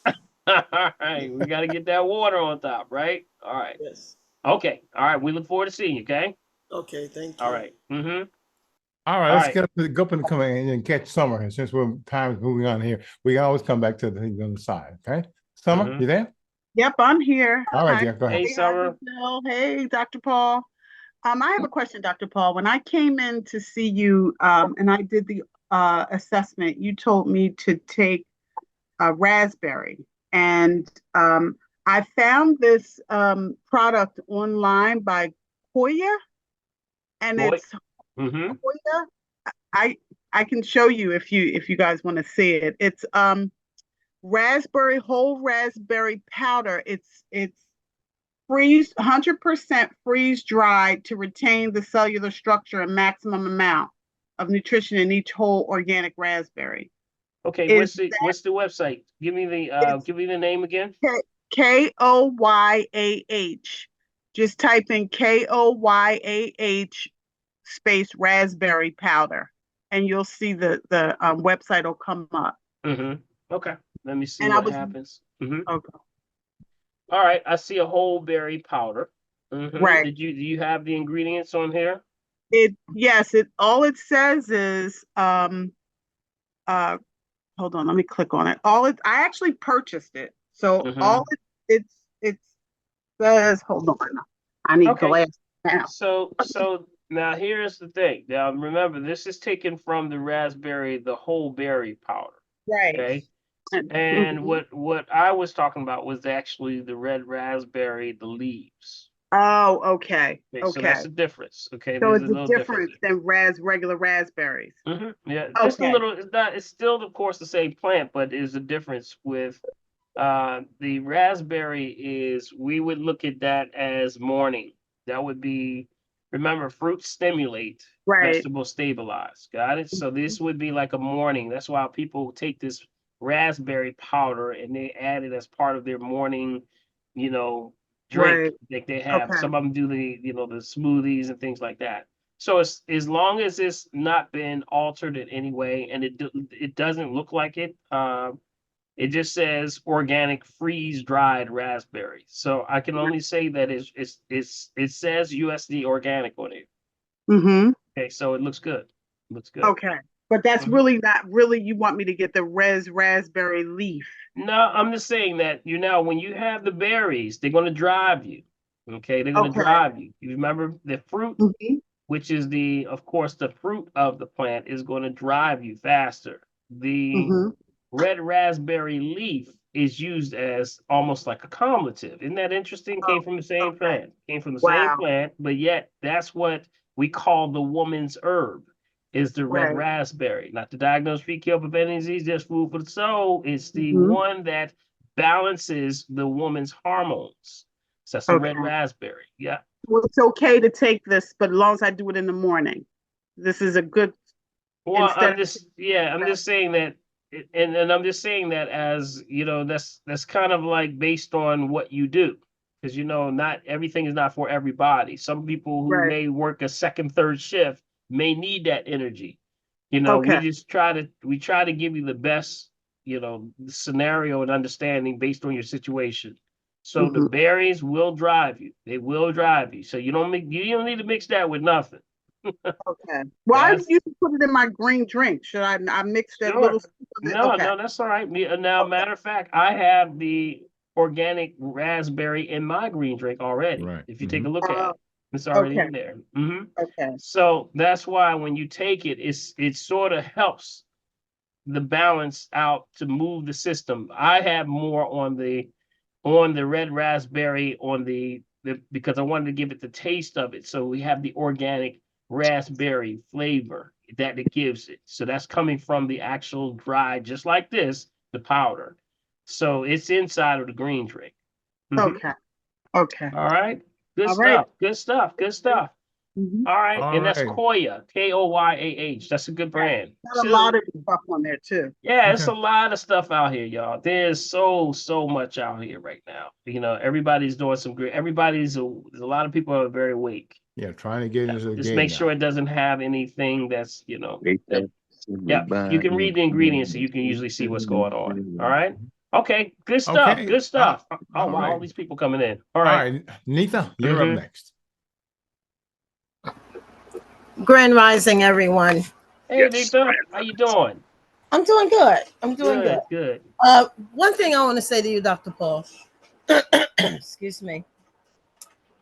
All right, we got to get that water on top, right? All right. yes. Okay. All right. We look forward to seeing you. Okay. Okay, thank All you. right. Mm-hmm. All right, All let's right. get up to go up and come in and catch Summer. And since we're time is moving on here, we can always come back to the thing on the side. Okay, Summer, Mhm. you there? Yep, I'm here. All right, Hi, dear, go ahead. Hey, hey, hi, Summer. Bill. Hey, Dr. Paul. I have a question, Dr. Paul. When I came in to see you, and I did the assessment, you told me to take a raspberry, and I found this product online by Koya, and Boy. it's Mm-hmm. Koya. I I can show you if you guys want to see it. It's whole raspberry powder. It's freeze 100% freeze dried to retain the cellular structure and maximum amount of nutrition in each whole organic raspberry. Okay. Is What's the website? it's Give me the name again. Koyah. Just type in Koyah space raspberry powder, and you'll see the website will come up. Mm-hmm. Okay. Let me see And I what was happens. Mm-hmm. okay, All right. I see a whole berry powder. Mm-hmm. right. Do you have the ingredients on here? It all it says is uh hold on, let me click on it. I actually purchased it. So Mm-hmm. it says, hold on. I need Okay. glass now. So now here's the thing. Now remember, this is taken from the whole berry powder. Right. Okay. And Mhm. what I was talking about was actually the red raspberry, the leaves. Oh, okay. Okay, so Okay. that's the difference. Okay, So there's a it's a little difference difference than regular raspberries. there. Yeah, just a Okay. little. It's not. It's still, of course, the same plant, but there's a difference with the raspberry. Is we would look at that as morning. That would be. Remember, fruits stimulate, Right. vegetables stabilize. Got it. So this would be like a morning. That's why people take this raspberry powder and they add it as part of their morning, you know, drink Right. like they have. Okay. Some of them do the smoothies and things like that. So it's as long as it's not been altered in any way and it doesn't look like it, it just says organic freeze dried raspberry. So I can only say that it says USD organic on it. Mm-hmm. Okay, so it looks good. Looks good. Okay. But that's Mhm. really not really you want me to get the raspberry leaf. No, I'm just saying that when you have the berries, they're going to drive you. Okay, they're going to Okay. drive you. You remember the fruit, Mm-hmm. which is of course, the fruit of the plant is going to drive you faster. The Mm-hmm. red raspberry leaf is used as almost like a cumulative. Isn't that interesting? Oh, Came from the same okay. plant. Came from the same Wow. plant, but yet that's what we call the woman's herb. Is the red Right. raspberry. Not to diagnose, treat, kill, prevent any disease, just food for the soul. It's the Mm-hmm. one that balances the woman's hormones. So that's the Okay. red raspberry. Yeah. Well, it's okay to take this, but as long as I do it in the morning. This is a good Well, instead I'm of just saying that, and I'm just saying that as that's kind of like based on what you do, because not everything is not for everybody. Some people who right. may work a second, third shift may need that energy. Okay. We try to give you the best, scenario and understanding based on your situation. So the Mm-hmm. berries will drive you. They will drive you. So you don't need to mix that with nothing. Okay. Well, I That's used to put it in my green drink. Should I mix that sure. little scoop of it? No, Okay. no, that's all right. Now, Okay. matter of fact, I have the organic raspberry in my green drink already. Right. If you take a look at Uh, it, it's already okay. in there. Okay. So that's why when you take it, it sort of helps the balance out to move the system. I have more on the red raspberry because I wanted to give it the taste of it. So we have the organic raspberry flavor that it gives it. So that's coming from the actual dry, just like this, the powder. So it's inside of the green drink. Okay. Okay. All right. Good All right. stuff. Good stuff. Good stuff. Mhm. All right. All And that's right. Koya, Koyah. That's a good brand. Got a lot of stuff on there too. Yeah, it's Okay. a lot of stuff out here, y'all. There's so much out here right now. Everybody's doing some great. There's a lot of people are very awake. Yeah, trying to get into the Just game make now. sure it doesn't have anything that's, that, yeah, you Everybody. can read the ingredients so you can usually see what's going on. All right. Okay, good stuff. Okay. Good stuff. Oh, all wow, all right. these people coming in. All All right. right, Nita, you're up Mhm. next. Grand Rising, everyone. Hey, Victor, how you doing? I'm doing good. I'm doing good. Good. One thing I want to say to you, Dr. Paul, excuse me.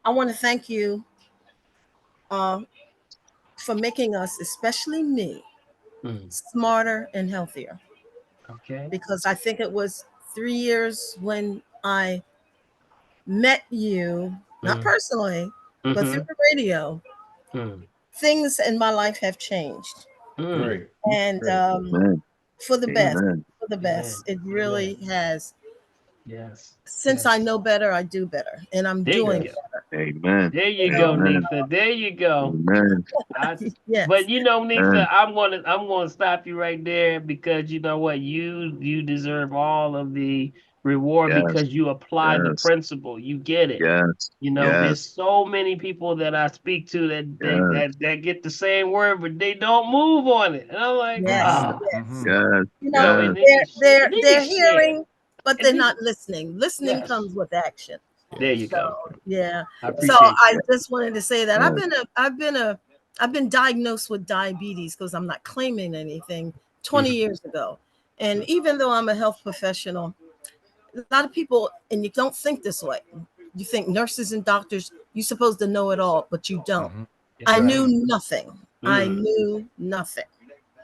I want to thank you for making us, especially me, smarter and healthier. Okay. Because I think it was 3 years when I met you, not personally, but through the radio. Things in my life have changed. Great. And Amen. for the best. Amen. For the best. It really has. Yes. Since I know better, I do better. And I'm There you doing go. better. Amen. There you go, Amen. Nitha. There you go. Amen. Yes. But Nitha, Amen. I'm gonna stop you right there because you know what, you deserve all of the reward Yes. because you apply the Yes. principle. You get it. Yes. There's Yes. so many people that I speak to that Yes. that get the same word, but they don't move on it. And I'm like, Yes. ah, Yes. Yes. You know, Yes. and then they're you share. hearing, but they're not listening. Listening Yes. comes with action. There you So go. yeah. I So appreciate I you. just wanted to say that Yes. I've been diagnosed with diabetes because I'm not claiming anything 20 Mhm. years ago. And even though I'm a health professional, a lot of people, and you don't think this way. You think nurses and doctors, you're supposed to know it all, but you don't. That's I right. knew nothing. I knew nothing.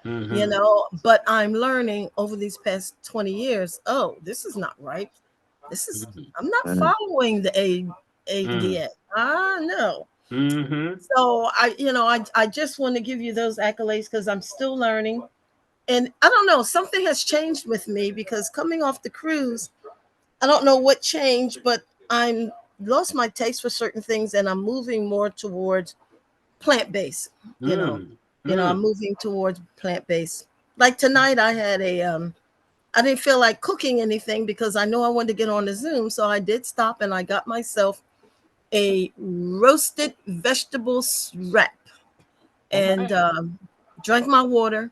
Mhm. But I'm learning over these past 20 years, oh, this is not right. I'm not following the ADA. No. So I just want to give you those accolades because I'm still learning. And I don't know, something has changed with me because coming off the cruise, I don't know what changed, but I'm lost my taste for certain things and I'm moving more towards plant-based, I'm moving towards plant-based. Like tonight I had I didn't feel like cooking anything because I know I wanted to get on the Zoom. So I did stop and I got myself a roasted vegetables wrap and drank my water.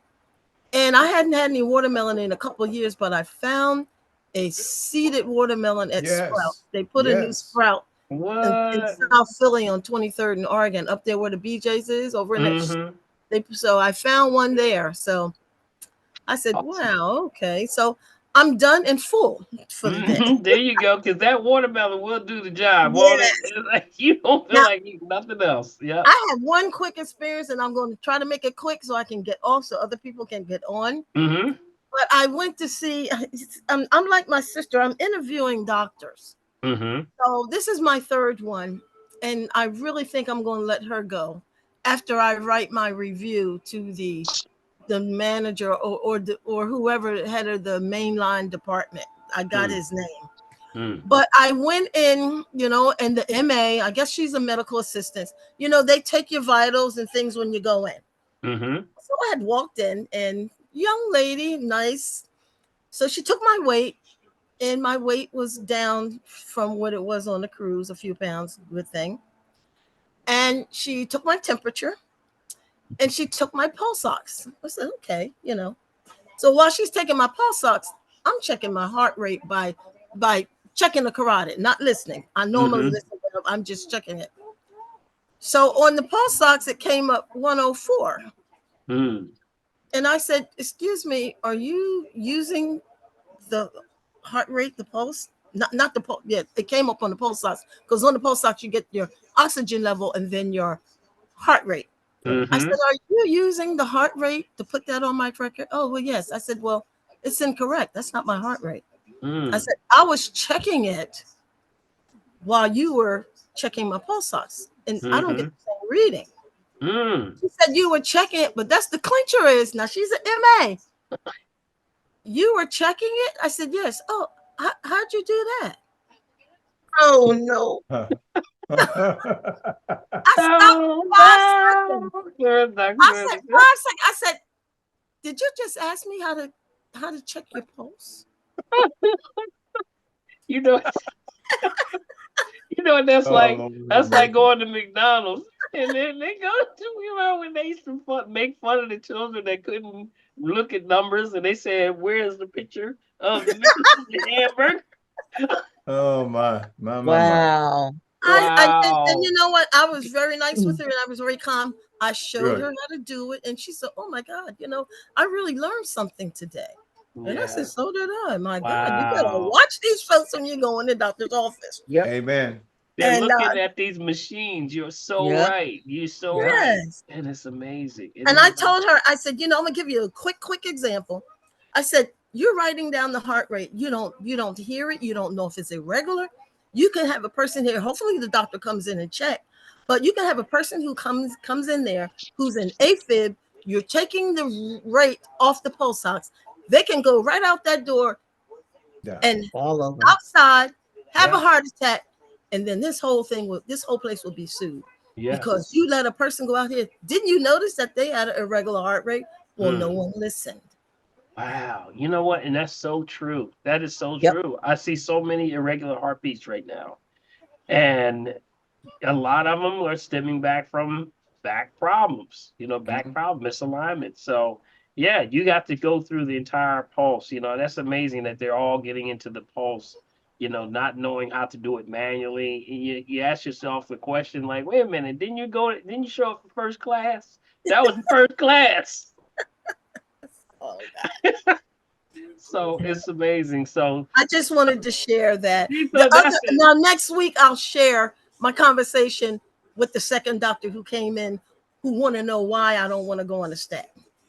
And I hadn't had any watermelon in a couple of years, but I found a seeded watermelon at Sprout. They put a new Sprout in South Philly on 23rd and Oregon, up there where the BJ's is, over in that. So I found one there. So I said, wow, okay. So I'm done and full for the day. There you go, because that watermelon will do the job, won't it? It's like you don't feel Now, like eating nothing else. Yeah. I had one quick experience and I'm going to try to make it quick so I can get off so other people can get on. But I went to see, I'm like my sister, I'm interviewing doctors. So this is my third one. And I really think I'm going to let her go after I write my review to the manager or whoever head of the mainline department. I got his name. But I went in, and the MA, I guess she's a medical assistant. They take your vitals and things when you go in. So I had walked in and young lady, nice. So she took my weight and my weight was down from what it was on the cruise, a few pounds, good thing. And she took my temperature and she took my pulse ox. I said, okay, So while she's taking my pulse ox, I'm checking my heart rate by checking the carotid, not listening. I normally listen, but I'm just checking it. So on the pulse ox, it came up 104. And I said, excuse me, are you using the heart rate, the pulse? Not the pulse. Yeah, it came up on the pulse ox because on the pulse ox, you get your oxygen level and then your heart rate. I said, are you using the heart rate to put that on my record? Oh, well, yes. I said, well, it's incorrect. That's not my heart rate. I said, I was checking it while you were checking my pulse ox, and I don't get the same reading. She said you were checking it, but that's the clincher is. Now she's an MA. You were checking it? I said, yes. Oh, how'd you do that? Oh no. I stopped 5 seconds. I said 5 seconds. I said, did you just ask me how to check your pulse? You know, that's like going to McDonald's and then they go to, when they used to make fun of the children that couldn't look at numbers and they said, where's the picture of the hamburger? Oh my. Wow. And you know what? I was very nice with her and I was very calm. I showed her how to do it and she said, oh my God, I really learned something today. And I said, so did I. My God, you better watch these folks when you go in the doctor's office. Yep. Amen. They're looking at these machines. You're so right. You're so right. And it's amazing. And I told her, I said, I'm gonna give you a quick example. I said, you're writing down the heart rate. You don't hear it. You don't know if it's irregular. You can have a person here. Hopefully the doctor comes in and check, but you can have a person who comes in there who's an AFib. You're taking the rate off the pulse ox. They can go right out that door and outside have a heart attack. And then this whole place will be sued because you let a person go out here. Didn't you notice that they had an irregular heart rate? Well, no one listened. Wow. You know what? And that's so true. That is so true. I see so many irregular heartbeats right now. And a lot of them are stemming back from back problems, back problem, misalignment. So yeah, you got to go through the entire pulse. That's amazing that they're all getting into the pulse, not knowing how to do it manually. And you ask yourself the question like, wait a minute, didn't you show up for first class? That was first class. Oh, God. So it's amazing. So I just wanted to share that. Now next week I'll share my conversation with the second doctor who came in, who want to know why I don't want to go on the staff.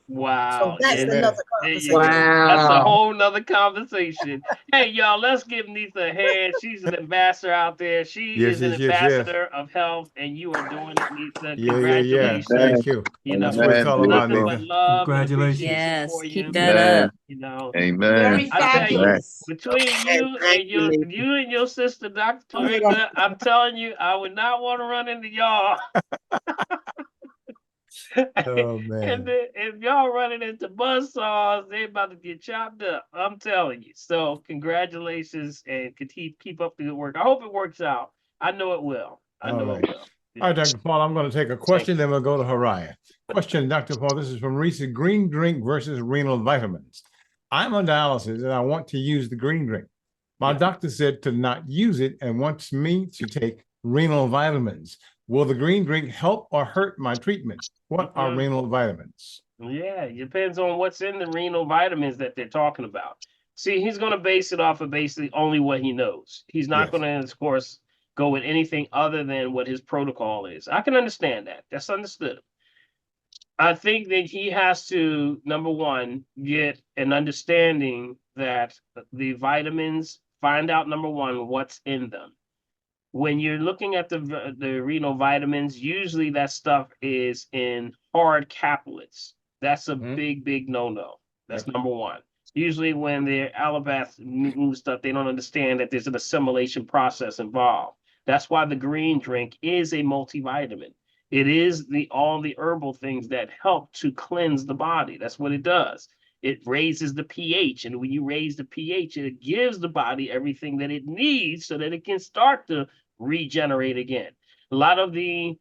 Wow. So that's another conversation. Wow. That's a whole nother conversation. Hey, y'all, let's give Nitha a hand. She's an ambassador out there. She is an ambassador of health, and you are doing it, Nitha. Congratulations. Thank you. That's what it's all about, nothing but Nathan. love and Congratulations. appreciation Yes, for keep you. that up. Amen. Very I tell you, fabulous. between you and your sister, Dr. Clarissa, I'm telling you, I would not want to run into y'all. Oh man. And if y'all running into buzzsaws, they about to get chopped up. I'm telling you. So congratulations and keep up the good work. I hope it works out. I know it will. I know it will. All right, Dr. Paul, I'm going to take a question, then we'll go to Hariah. Question, Dr. Paul, this is from Reese. Green drink versus renal vitamins. I'm on dialysis and I want to use the green drink. My doctor said to not use it and wants me to take renal vitamins. Will the green drink help or hurt my treatment? What are renal vitamins? Yeah, it depends on what's in the renal vitamins that they're talking about. See, he's going to base it off of basically only what he knows. He's not going to, of course, go with anything other than what his protocol is. I can understand that. That's understood. I think that he has to, number one, get an understanding that the vitamins, find out, number one, what's in them. When you're looking at the renal vitamins, usually that stuff is in hard caplets. That's a big no-no. That's number one. Usually when they're allopath stuff, they don't understand that there's an assimilation process involved. That's why the green drink is a multivitamin. It is all the herbal things that help to cleanse the body. That's what it does. It raises the pH, and when you raise the pH, it gives the body everything that it needs so that it can start to regenerate again. A lot of the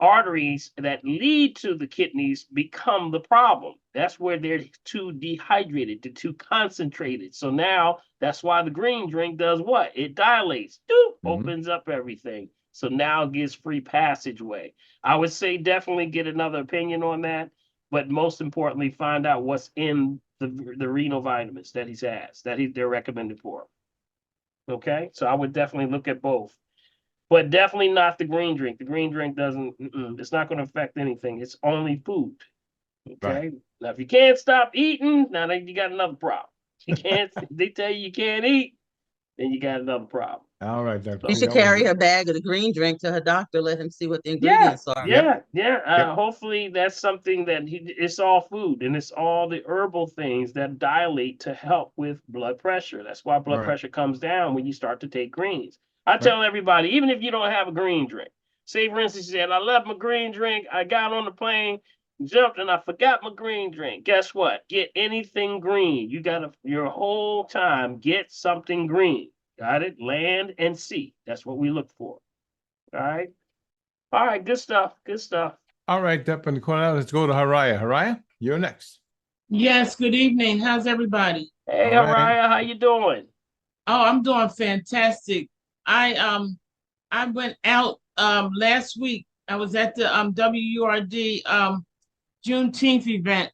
arteries that lead to the kidneys become the problem. That's where they're too dehydrated, they're too concentrated. So now that's why the green drink does what? It dilates, opens up everything. So now it gives free passageway. I would say definitely get another opinion on that, but most importantly, find out what's in the renal vitamins that he has, they're recommended for. Okay, so I would definitely look at both, but definitely not the green drink. The green drink doesn't, it's not going to affect anything. It's only food. Okay, now if you can't stop eating, now then you got another problem. You can't, they tell you can't eat, then you got another problem. All right, Dr. You P, should that was carry good. her bag of the green drink to her doctor, let him see what the Yeah, ingredients are. yeah, yeah. Yep. Hopefully that's something that it's all food and it's all the herbal things that dilate to help with blood pressure. That's why blood Right. pressure comes down when you start to take greens. I Right. tell everybody, even if you don't have a green drink, say for instance, you said, I left my green drink, I got on the plane, jumped, and I forgot my green drink. Guess what? Get anything green. You got to, your whole time, get something green. Got it? Land and sea. That's what we look for. All right. All right, good stuff. Good stuff. All right, up in the corner, let's go to Haraya. Haraya, you're next. Yes, good evening. How's everybody? Hey, All right. Araya, how you doing? Oh, I'm doing fantastic. I went out last week. I was at the WURD Juneteenth event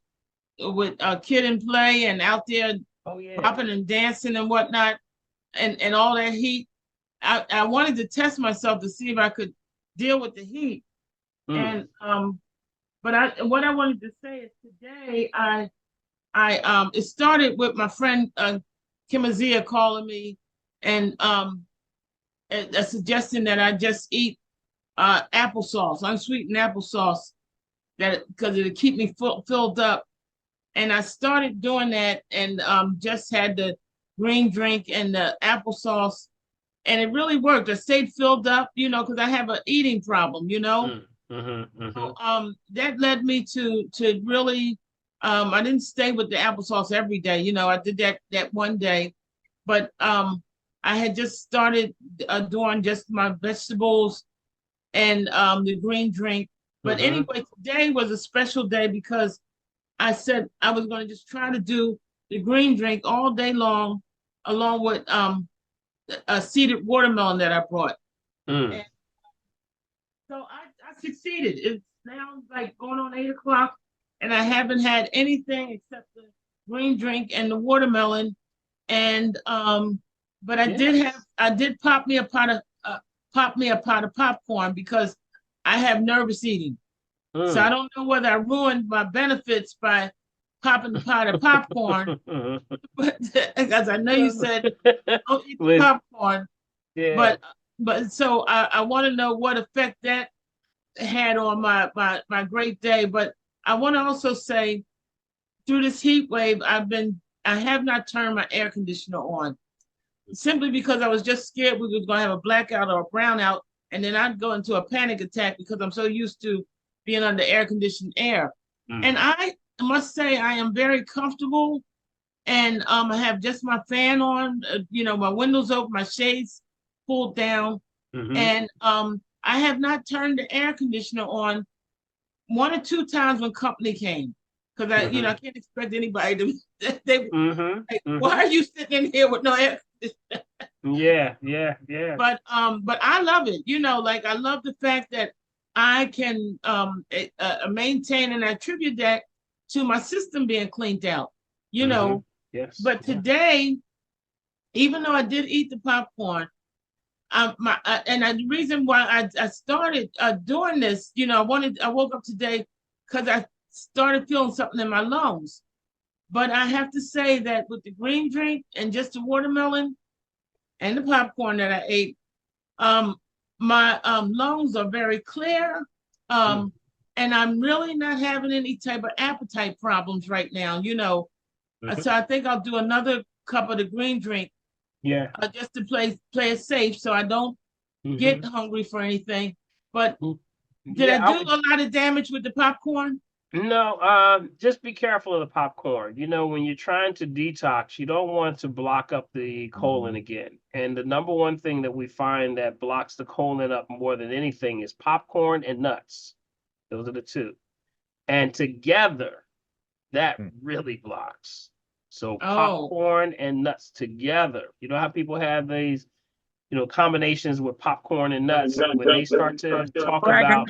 with Kid and Play and out there Oh yeah. popping and dancing and whatnot and all that heat. I wanted to test myself to see if I could deal with the heat. And but what I wanted to say is today it started with my friend Kim Azia calling me and a suggestion that I just eat applesauce, unsweetened applesauce, that because it'll keep me filled up. And I started doing that and just had the green drink and the applesauce, and it really worked. I stayed filled up, you know, because I have an eating problem, you know. So, that led me to really I didn't stay with the applesauce every day, you know. I did that one day, but I had just started doing just my vegetables and the green drink. But anyway, today was a special day because I said I was going to just try to do the green drink all day long, along with a seeded watermelon that I brought. And so I succeeded. It's now like going on 8 o'clock, and I haven't had anything except the green drink and the watermelon. And but I did pop me a pot of popcorn because I have nervous eating. So I don't know whether I ruined my benefits by popping the pot of popcorn, but because I know you said don't eat the popcorn. Yeah. But so I want to know what effect that had on my great day. But I want to also say, through this heat wave, I have not turned my air conditioner on, simply because I was just scared we was going to have a blackout or a brownout, and then I'd go into a panic attack because I'm so used to being under air conditioned air. And I must say I am very comfortable, and I have just my fan on, you know, my windows open, my shades pulled down, and I have not turned the air conditioner on 1 or 2 times when company came, because I you know, I can't expect anybody to like, why are you sitting in here with no air conditioner? Yeah. But I love it, you know, like I love the fact that I can maintain, and I attribute that to my system being cleaned out, you know. Yes. But today, even though I did eat the popcorn, the reason why I started doing this, you know, I woke up today because I started feeling something in my lungs. But I have to say that with the green drink and just the watermelon and the popcorn that I ate, my lungs are very clear, and I'm really not having any type of appetite problems right now, you know. So I think I'll do another cup of the green drink, just to play it safe, so I don't get hungry for anything. But did I do a lot of damage with the popcorn? No, just be careful of the popcorn. You know, when you're trying to detox, you don't want to block up the colon again. And the number one thing that we find that blocks the colon up more than anything is popcorn and nuts. Those are the two. And together, that really blocks. So popcorn and nuts together. You know how people have these, you know, combinations with popcorn and nuts, when they start to talk about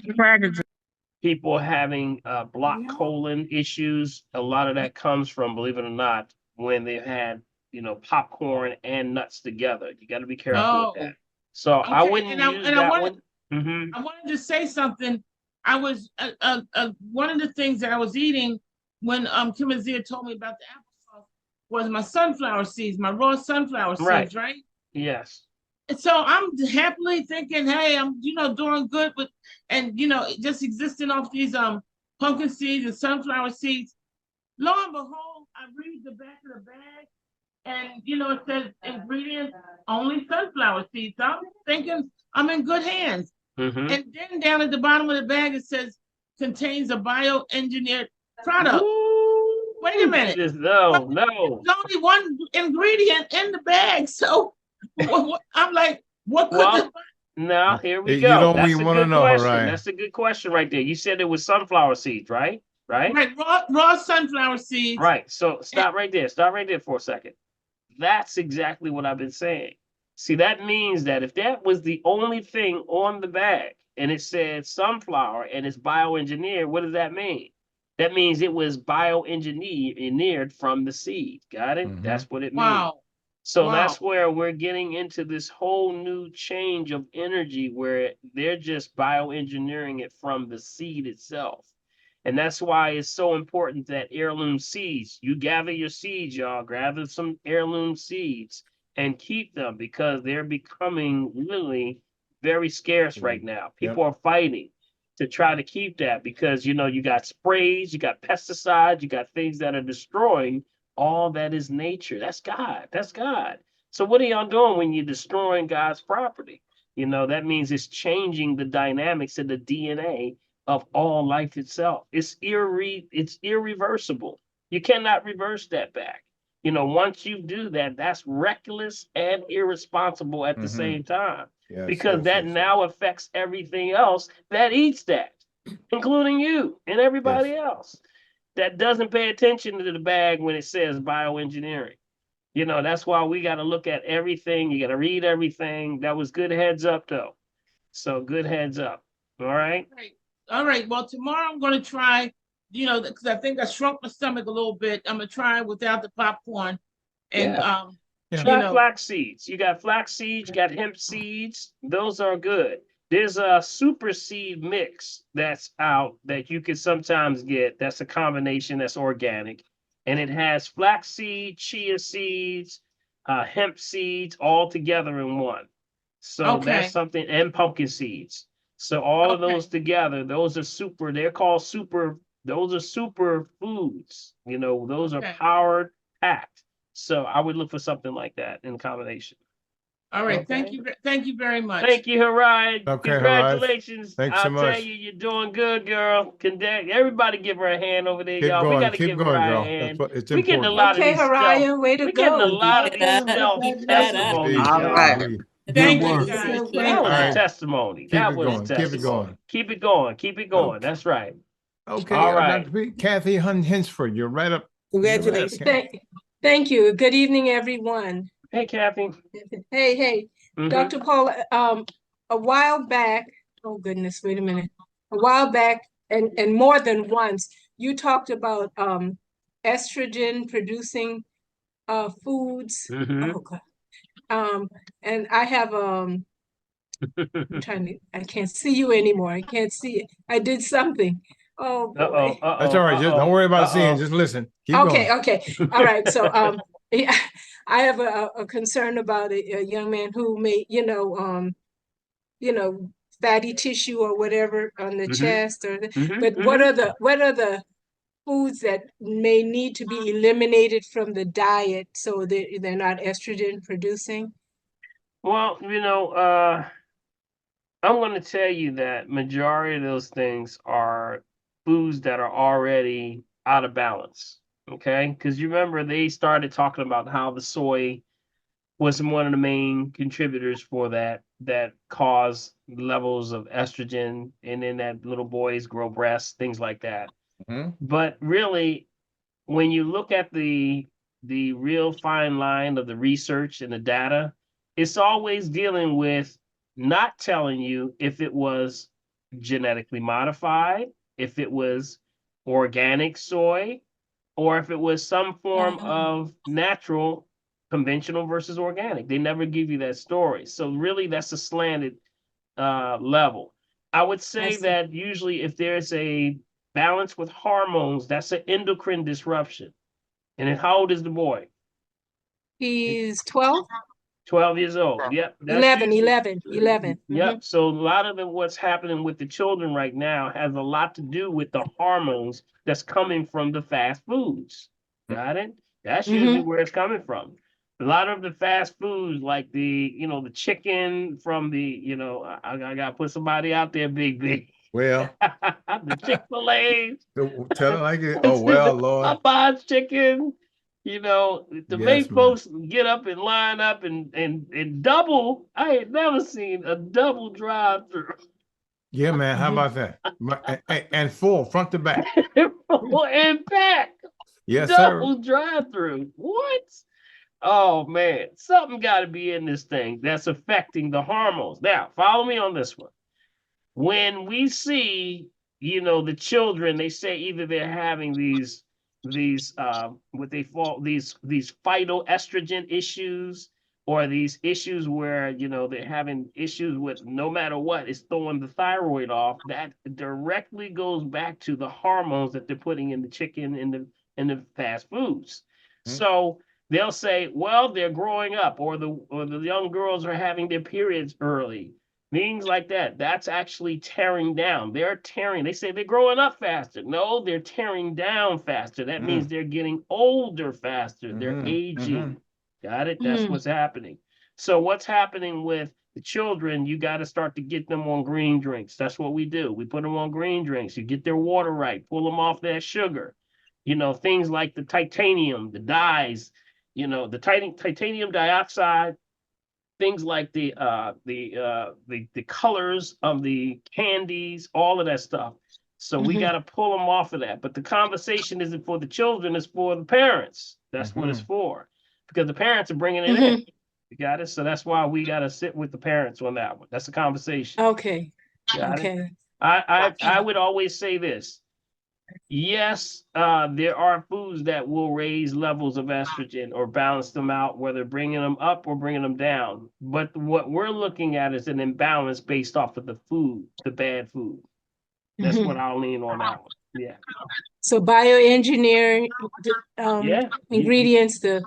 people having blocked colon issues, a lot of that comes from, believe it or not, when they've had, you know, popcorn and nuts together. You got to be careful with that. So I wouldn't use that one. I wanted to say something. I was one of the things that I was eating when Kim Azia told me about the applesauce was my sunflower seeds, my raw sunflower seeds, right? Yes. And so I'm happily thinking, hey, I'm doing good with, and just existing off these pumpkin seeds and sunflower seeds. Lo and behold, I read the back of the bag, and it says ingredients only sunflower seeds. So I'm thinking I'm in good hands. Mm-hmm. And then down at the bottom of the bag it says contains a bioengineered product. Wait a minute. No. There's only one ingredient in the bag, so I'm like, what could this? Now here we You go. don't That's a even want to good know, question. right? That's a good question right there. You said it was sunflower seeds, right? Right. Right, raw sunflower seeds. Right. So stop right there. Stop right there for a second. That's exactly what I've been saying. See, that means that if that was the only thing on the bag and it said sunflower and it's bioengineered, what does that mean? That means it was bioengineered from the seed. Got it? That's what it means. Wow. So Wow. that's where we're getting into this whole new change of energy where they're just bioengineering it from the seed itself. And that's why it's so important that heirloom seeds, you gather your seeds, y'all, gather some heirloom seeds and keep them because they're becoming really very scarce right now. People are fighting to try to keep that because, you got sprays, you got pesticides, you got things that are destroying all that is nature. That's God. That's God. So what are y'all doing when you're destroying God's property? That means it's changing the dynamics of the DNA of all life itself. It's irreversible. You cannot reverse that back. Once you do that, that's reckless and irresponsible at the same time. Because that now affects everything else that eats that, including you and everybody else that doesn't pay attention to the bag when it says bioengineering. That's why we got to look at everything. You got to read everything. That was good heads up, though. So good heads up. All right. All right. Well, tomorrow I'm going to try, because I think I shrunk my stomach a little bit. I'm going to try without the popcorn. And, try flax seeds. You got flax seeds, you got hemp seeds. Those are good. There's a super seed mix that's out that you can sometimes get. That's a combination that's organic. And it has flax seed, chia seeds, hemp seeds all together in one. So that's something, and pumpkin seeds. So all of those together, those are super, they're called super, those are super foods. Those are powered, packed. So I would look for something like that in combination. All right. Thank you. Thank you very much. Thank you, Harai. Okay, Congratulations. Thanks so I'll tell much. you, you're doing good, girl. Everybody give her a hand over there, Keep y'all. going, We got to keep give going, Harai girl. a hand. It's We're getting a important. lot of these Haraya, way to we're getting a go. lot of these self-testimonies, y'all. Thank you, work. guys. That was All a right. testimony. Keep That it was a going. Keep it testimony. going. Keep it going. Keep it going. Okay. That's right. Okay. All right. Dr. P, Kathy Hinsford, you're right up. Congratulations. Thank you. Good evening, everyone. Hey, Kathy. Hey. Dr. Paul, a while back, oh goodness, wait a minute. A while back, and more than once, you talked about estrogen producing foods. Oh God. And I have I'm trying to, I can't see you anymore. I can't see it. I did something. Oh boy. That's all right. Just don't worry about seeing. Just listen. Keep going. Okay. All right. So yeah, I have a concern about a young man who may, fatty tissue or whatever on the chest but what are the foods that may need to be eliminated from the diet so that they're not estrogen producing? Well, I'm going to tell you that majority of those things are foods that are already out of balance. Okay, because you remember they started talking about how the soy was one of the main contributors for that cause levels of estrogen, and then that little boys grow breasts, things like that. But really, when you look at the real fine line of the research and the data, it's always dealing with not telling you if it was genetically modified, if it was organic soy, or if it was some form of natural, conventional versus organic. They never give you that story. So really that's a slanted level. I would say that usually if there's a balance with hormones, that's an endocrine disruption. And then how old is the boy? He's 12. 12 years old. Yep. That's 11, usually, 11, 11. Yep. So a lot of what's happening with the children right now has a lot to do with the hormones that's coming from the fast foods. Got it? That's usually where it's coming from. A lot of the fast foods, like the chicken from I gotta put somebody out there, big. Well, The Chick-fil-A, tell it like it. Oh well, the Lord. Popeyes chicken, to Yes, make man. folks get up and line up and double. I ain't never seen a double drive-through. Yeah, man. How about that? And full front to back. And back. Yes, sir. Double drive-through. What? Oh man, something got to be in this thing that's affecting the hormones. Now, follow me on this one. When we see, the children, they say either they're having these what they call these phytoestrogen issues, or these issues where they're having issues with, no matter what, it's throwing the thyroid off. That directly goes back to the hormones that they're putting in the chicken in the fast foods. So they'll say, well, they're growing up, or the young girls are having their periods early. Things like that. That's actually tearing down. They say they're growing up faster. No, they're tearing down faster. That means they're getting older faster. They're aging. Got it? That's what's happening. So what's happening with the children, you got to start to get them on green drinks. That's what we do. We put them on green drinks. You get their water right, pull them off that sugar. Things like the titanium, the dyes, the titanium dioxide, things like the colors of the candies, all of that stuff. So we got to pull them off of that. But the conversation isn't for the children; it's for the parents. That's what it's for, because the parents are bringing it in. You got it. So that's why we got to sit with the parents on that one. That's the conversation. Okay. Got Okay. it? I would always say this. Yes, there are foods that will raise levels of estrogen or balance them out, whether bringing them up or bringing them down. But what we're looking at is an imbalance based off of the food, the bad food. That's what I'll lean on that one. Yeah. So bioengineering Yeah. ingredients, the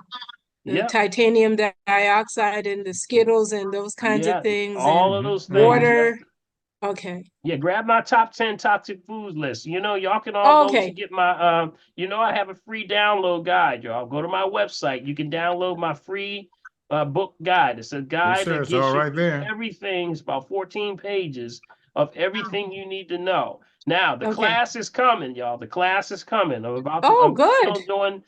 Yeah. titanium dioxide and the Skittles and those kinds Yeah. of things, All and of those things. water. Okay. Yeah, grab my top 10 toxic foods list. Y'all can all go to get my I have a free download guide, y'all. Go to my website. You can download my free book guide. It's a guide sir, that it's gives all you right there. everything. It's about 14 pages of everything you need to know. Now, the Okay. class is coming, y'all. The class is coming. Oh, good.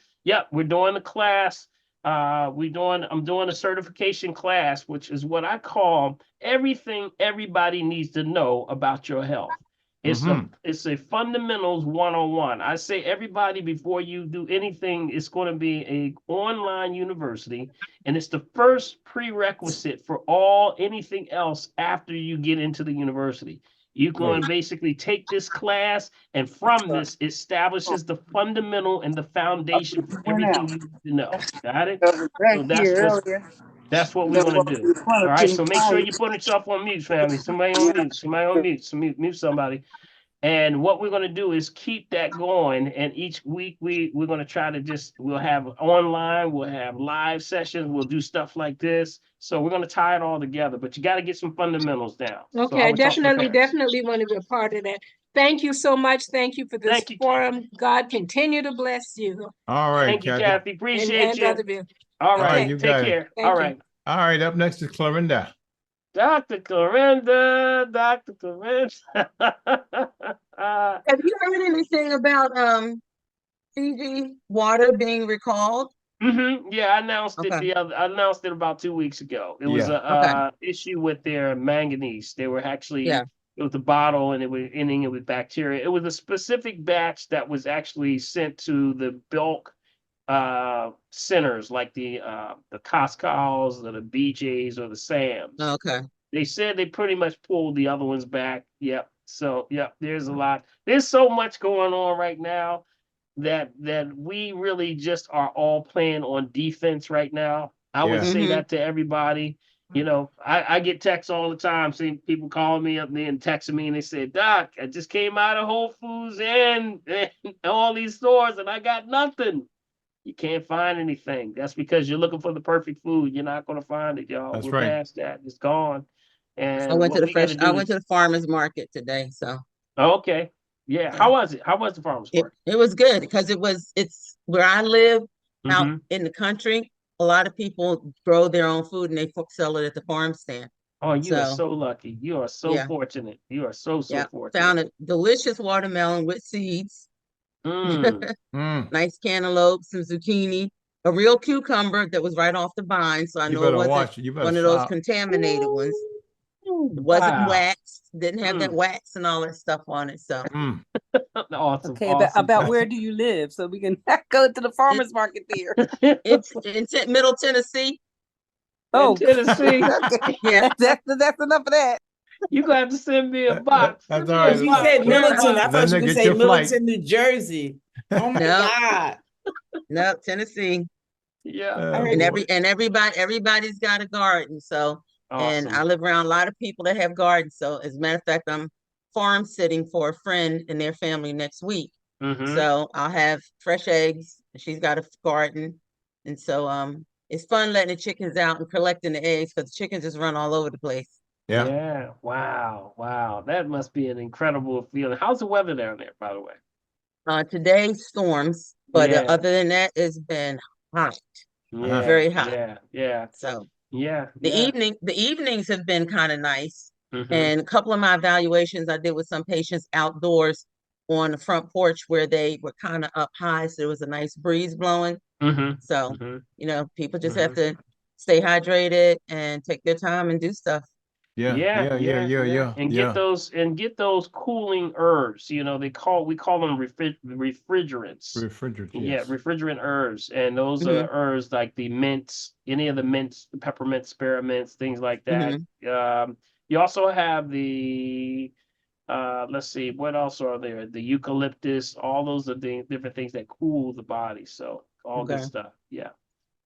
We're doing the class. I'm doing a certification class, which is what I call everything everybody needs to know about your health. It's a fundamentals 101. I say everybody, before you do anything, it's going to be a online university, and it's the first prerequisite for anything else after you get into the university. You're going to basically take this class, and from this establishes the fundamental and the foundation for everything you need to know. Got it? So that's what we're going to do. All right. So make sure you put yourself on mute, family. Somebody on mute. Somebody on mute. Mute somebody. And what we're going to do is keep that going. And each week we're going to try to we'll have online, we'll have live sessions, we'll do stuff like this. So we're going to tie it all together, but you got to get some fundamentals down. Okay, I definitely want to be a part of that. Thank you so much. Thank you for this forum. God continue to bless you. All right, Thank you, Kathy. Appreciate you. Brother Bill. All right, you take got care. it. All right. All right, up next is Clarinda. Dr. Clarinda. Have you heard anything about Fiji water being recalled? Yeah, I announced it about 2 weeks ago. It was a issue with their manganese. They were actually it was a bottle, and it was ending it with bacteria. It was a specific batch that was actually sent to the bulk centers, like the Costco's or the BJ's or the Sam's. Okay. They said they pretty much pulled the other ones back. Yep. So there's a lot. There's so much going on right now that we really just are all playing on defense right now. I would say that to everybody. I get texts all the time, seeing people calling me up there and texting me, and they say, "Doc, I just came out of Whole Foods and all these stores, and I got nothing." You can't find anything. That's because you're looking for the perfect food. You're not going to find it, y'all. That's We're right. past that. It's gone. I And went to what the we got to do I went is, to the farmer's market today, so okay. Yeah. yeah. How was it? How was the farmer's market? It was good because it's where I live out Mm-hmm. in the country. A lot of people grow their own food and they sell it at the farm stand. Oh, you are So so lucky. You are so yeah, fortunate. You are so yeah. fortunate. Found a delicious watermelon with seeds, Mm. Mm. nice cantaloupe, some zucchini, a real cucumber that was right off the vine. So I You know it better wasn't watch it. You better one of those stop. contaminated ones. It wasn't Wow. waxed, didn't have that Mm. wax and all that stuff on it. So Mm. Awesome. Okay, Awesome. about where do you live so we can go to the farmer's market there? it's in Middle Tennessee. In Oh, Tennessee. okay. Yeah. That's enough of that. You gonna have to send me a box. That's Send all me a right. You box. said Middleton. I thought Then you they were get say your flight. Middleton, New Jersey. Oh my No. God. No, Tennessee. Yeah. I heard and everybody's got a garden. So and I Awesome. live around a lot of people that have gardens. So as a matter of fact, I'm farm sitting for a friend and their family next week. Mm-hmm. So I'll have fresh eggs. She's got a garden. And so it's fun letting the chickens out and collecting the eggs because the chickens just run all over the place. Yeah. Yeah. Wow. Wow. That must be an incredible feeling. How's the weather down there, by the way? Today storms, but Yeah. other than that, it's been hot, Yeah. very hot. Yeah. Yeah. So Yeah. the Yeah. evenings have been kind of nice. Mm-hmm. And a couple of my evaluations I did with some patients outdoors on the front porch where they were kind of up high, so there was a nice breeze blowing. Mm-hmm. So, Mm-hmm. people just have to stay hydrated and take their time and do stuff. Yeah. Yeah, Yeah. Yeah. yeah, Yeah. yeah. Yeah. And Yeah. get those cooling herbs. You know, we call them refrigerants. Refrigerant. Yeah, Yes. refrigerant herbs. And those Mhm. are herbs like the mints, any of the mints, the peppermint, spearmints, things like that. You also have the let's see, what else are there? The eucalyptus, all those are the different things that cool the body. So all good Okay. stuff. Yeah.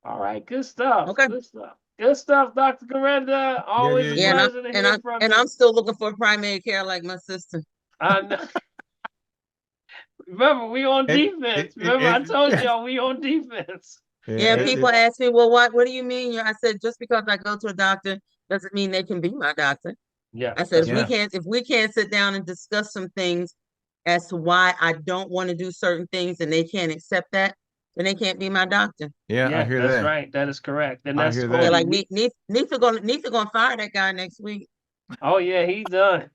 All right, good stuff. Okay. Good stuff. Good stuff, Dr. Corenda. Always a Yeah, pleasure to hear from you. I'm still looking for primary care like my sister. I know. Remember, we on defense. Remember, I told y'all we on defense. Yeah, people ask me, well, what do you mean? I said, just because I go to a doctor doesn't mean they can be my doctor. Yeah. I said, that's if we can't sit down and discuss some things as to why I don't want to do certain things and they can't accept that, then they can't be my doctor. Yeah, I hear that's that. right. That is correct. And I that's hear Yeah, that. like Neitha gonna fire that guy next week. Oh yeah, he's done.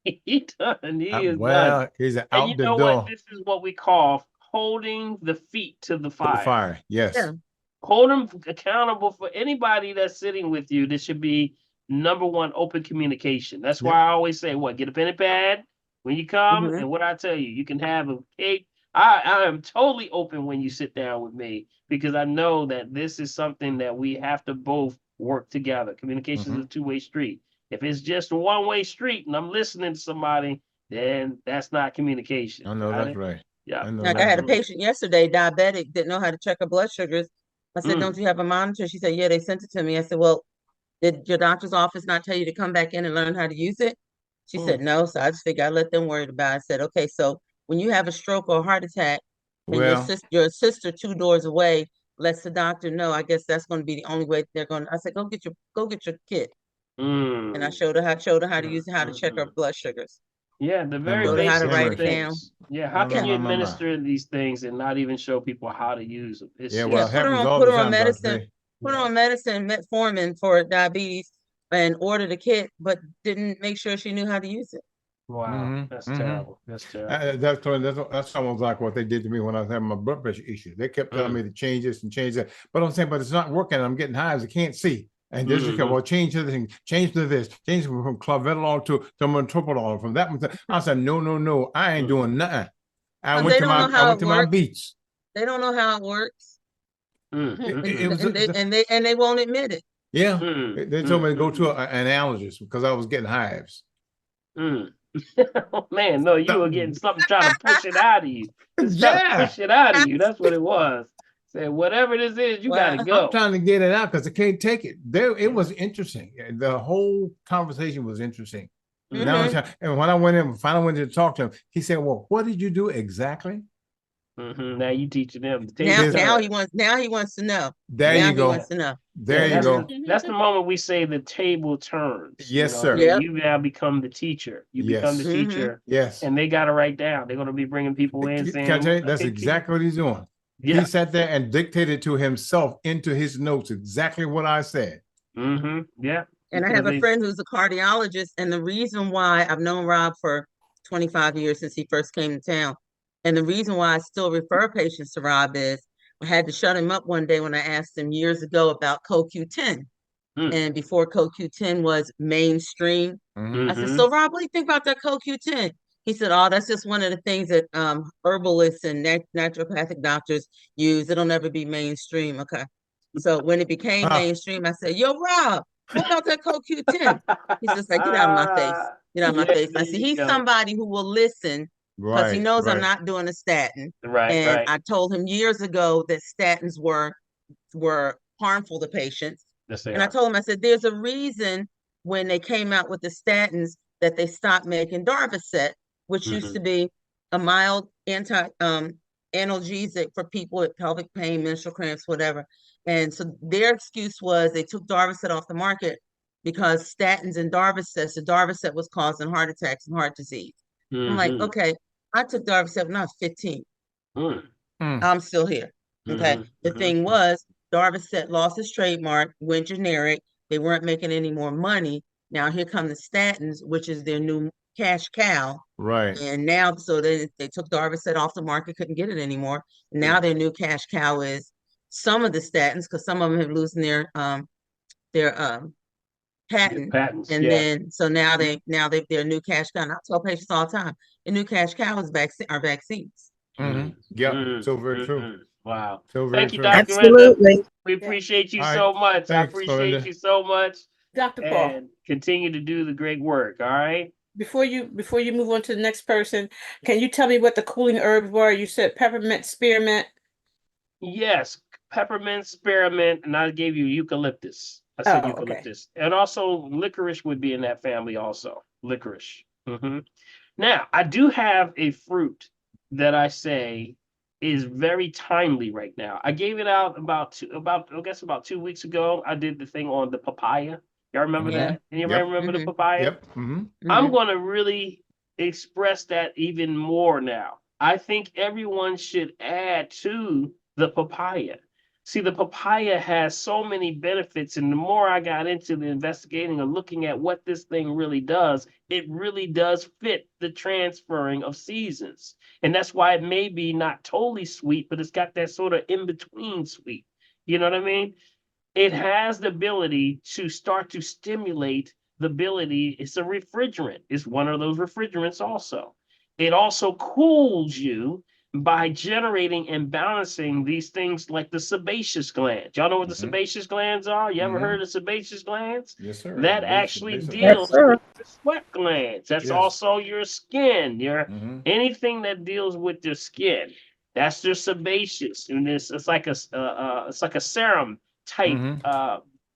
He done. He is Well, done. he's And out you the know door. what? This is what we call holding the feet to the To the fire. fire. Yes. Yeah. Hold them accountable for anybody that's sitting with you. This should be number one, open communication. That's why I always say, what, get a pen and pad when you come. Mhm. And what I tell you, you can have a cake. I am totally open when you sit down with me because I know that this is something that we have to both work together. Communication is a two-way street. If it's just a one-way street and I'm listening to somebody, then that's not communication. I know that's right. Yeah. Like I had a patient yesterday, diabetic, didn't know how to check her blood sugars. I said, Mm. don't you have a monitor? She said, yeah, they sent it to me. I said, well, did your doctor's office not tell you to come back in and learn how to use it? She said, no. So I just figured I'd let them worry about it. I said, okay, so when you have a stroke or a heart attack and Well, your sister 2 doors away lets the doctor know, I guess that's going to be the only way they're going to. I said, go get your kit. And I showed her how to use it, how to check her blood sugars. Yeah, the very Showed her how to basic write it down. things. Yeah, how can you administer these things and not even show people how to use them? It's yeah, well, it just, happens all the time, medicine. Put her on medicine, metformin for diabetes, and ordered a kit, but didn't make sure she knew how to use it. Wow, that's terrible. That's terrible. That's almost like what they did to me when I was having my blood pressure issue. They kept telling me to change this and change that, but I'm saying, but it's not working. I'm getting hives. I can't see. And this is well, change to this, change to this, change from clovetalol to metoprolol, from that one. I said, no, I ain't doing nothing. I went to my beats. They don't know how it works. It And they won't admit it. Yeah, they told me to go to an allergist because I was getting hives. Oh, man, no, you were getting something trying to push it out of you. It's trying to push it out of you. That's what it was. Say whatever this is, you gotta go. I'm trying to get it out because I can't take it. It was interesting. The whole conversation was interesting. Now, and when I finally went to talk to him, he said, "Well, what did you do exactly?" Now you teaching them. The Now, table turns. now he wants to know. There Now you he go. wants to know. There you go. That's the moment we say the table turns. Yes, sir. Yep. You now become the teacher. You become the Yes. teacher. Yes. And they got to write down. They're going to be bringing people in saying, Can I tell you, that's "Okay, exactly what he's doing. Yeah. He sat there and dictated to himself into his notes exactly what I said. Yeah. And I have a friend who's a cardiologist, and the reason why I've known Rob for 25 years since he first came to town, and the reason why I still refer patients to Rob is I had to shut him up one day when I asked him years ago about CoQ10. And before CoQ10 was mainstream, I said, so Rob, what do you think about that CoQ10? He said, oh, that's just one of the things that herbalists and naturopathic doctors use. It'll never be mainstream. Okay. So when it became mainstream, I said, yo, Rob, what about that CoQ10? He's just like, get out of my face. Get out of my face. And I said, he's somebody who will listen because he knows I'm not doing a statin. And I told him years ago that statins were harmful to patients. And I told him, I said, there's a reason when they came out with the statins that they stopped making Darvocet, which used to be a mild analgesic for people with pelvic pain, menstrual cramps, whatever. And so their excuse was they took Darvocet off the market because statins and Darvocet, so Darvocet was causing heart attacks and heart disease. I'm like, okay, I took Darvocet when I was 15. I'm still here. Okay. The thing was, Darvocet lost its trademark, went generic. They weren't making any more money. Now here come the statins, which is their new cash cow. Right. And now, so they took Darvocet off the market, couldn't get it anymore. Now their new cash cow is some of the statins, because some of them have losing their patent. Patents, and then so now their new cash cow. And I tell patients all the time, the new cash cow is vaccines. Yeah, so very true. Wow. So very Thank you, true. Dr. Absolutely. Renda. We appreciate you All right. so much. I Thanks, appreciate Melinda. you so much. Dr. Paul. And continue to do the great work. All right. Before you move on to the next person, can you tell me what the cooling herbs were? You said peppermint, spearmint. Yes, peppermint, spearmint, and I gave you eucalyptus. I said eucalyptus. And also licorice would be in that family also. Licorice. Now, I do have a fruit that I say is very timely right now. I gave it out about 2 weeks ago. I did the thing on the papaya. Y'all remember that? Anybody remember the papaya? Yep. I'm going to really express that even more now. I think everyone should add to the papaya. See, the papaya has so many benefits, and the more I got into the investigating and looking at what this thing really does, it really does fit the transferring of seasons. And that's why it may be not totally sweet, but it's got that sort of in-between sweet. You know what I mean? It has the ability to start to stimulate the ability. It's a refrigerant. It's one of those refrigerants also. It also cools you by generating and balancing these things like the sebaceous glands. Y'all know what the sebaceous glands are? You ever heard of sebaceous glands? Yes, sir. That actually Sebaceous deals Yes, sir. with the sweat glands. That's also your skin, your anything that deals with your skin. That's your sebaceous, and it's like a serum type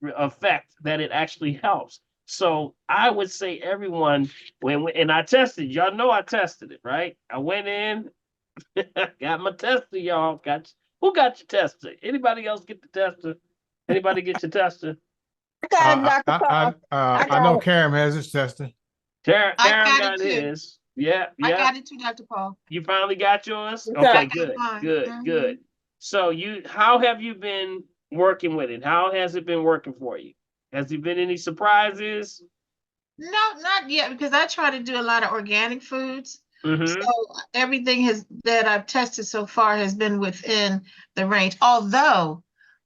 effect that it actually helps. So I would say everyone and I tested, y'all know I tested it, right? I went in, got my tester, y'all. Who got your tester? Anybody else get the tester? Anybody get your tester? I know Karen has his tester. Karen got got it too. his. Yeah. I got it too, Dr. Paul. You finally got yours? Okay. Okay, I got good, mine. good. So how have you been working with it? How has it been working for you? Has there been any surprises? No, not yet, because I try to do a lot of organic foods. So everything that I've tested so far has been within the range. Although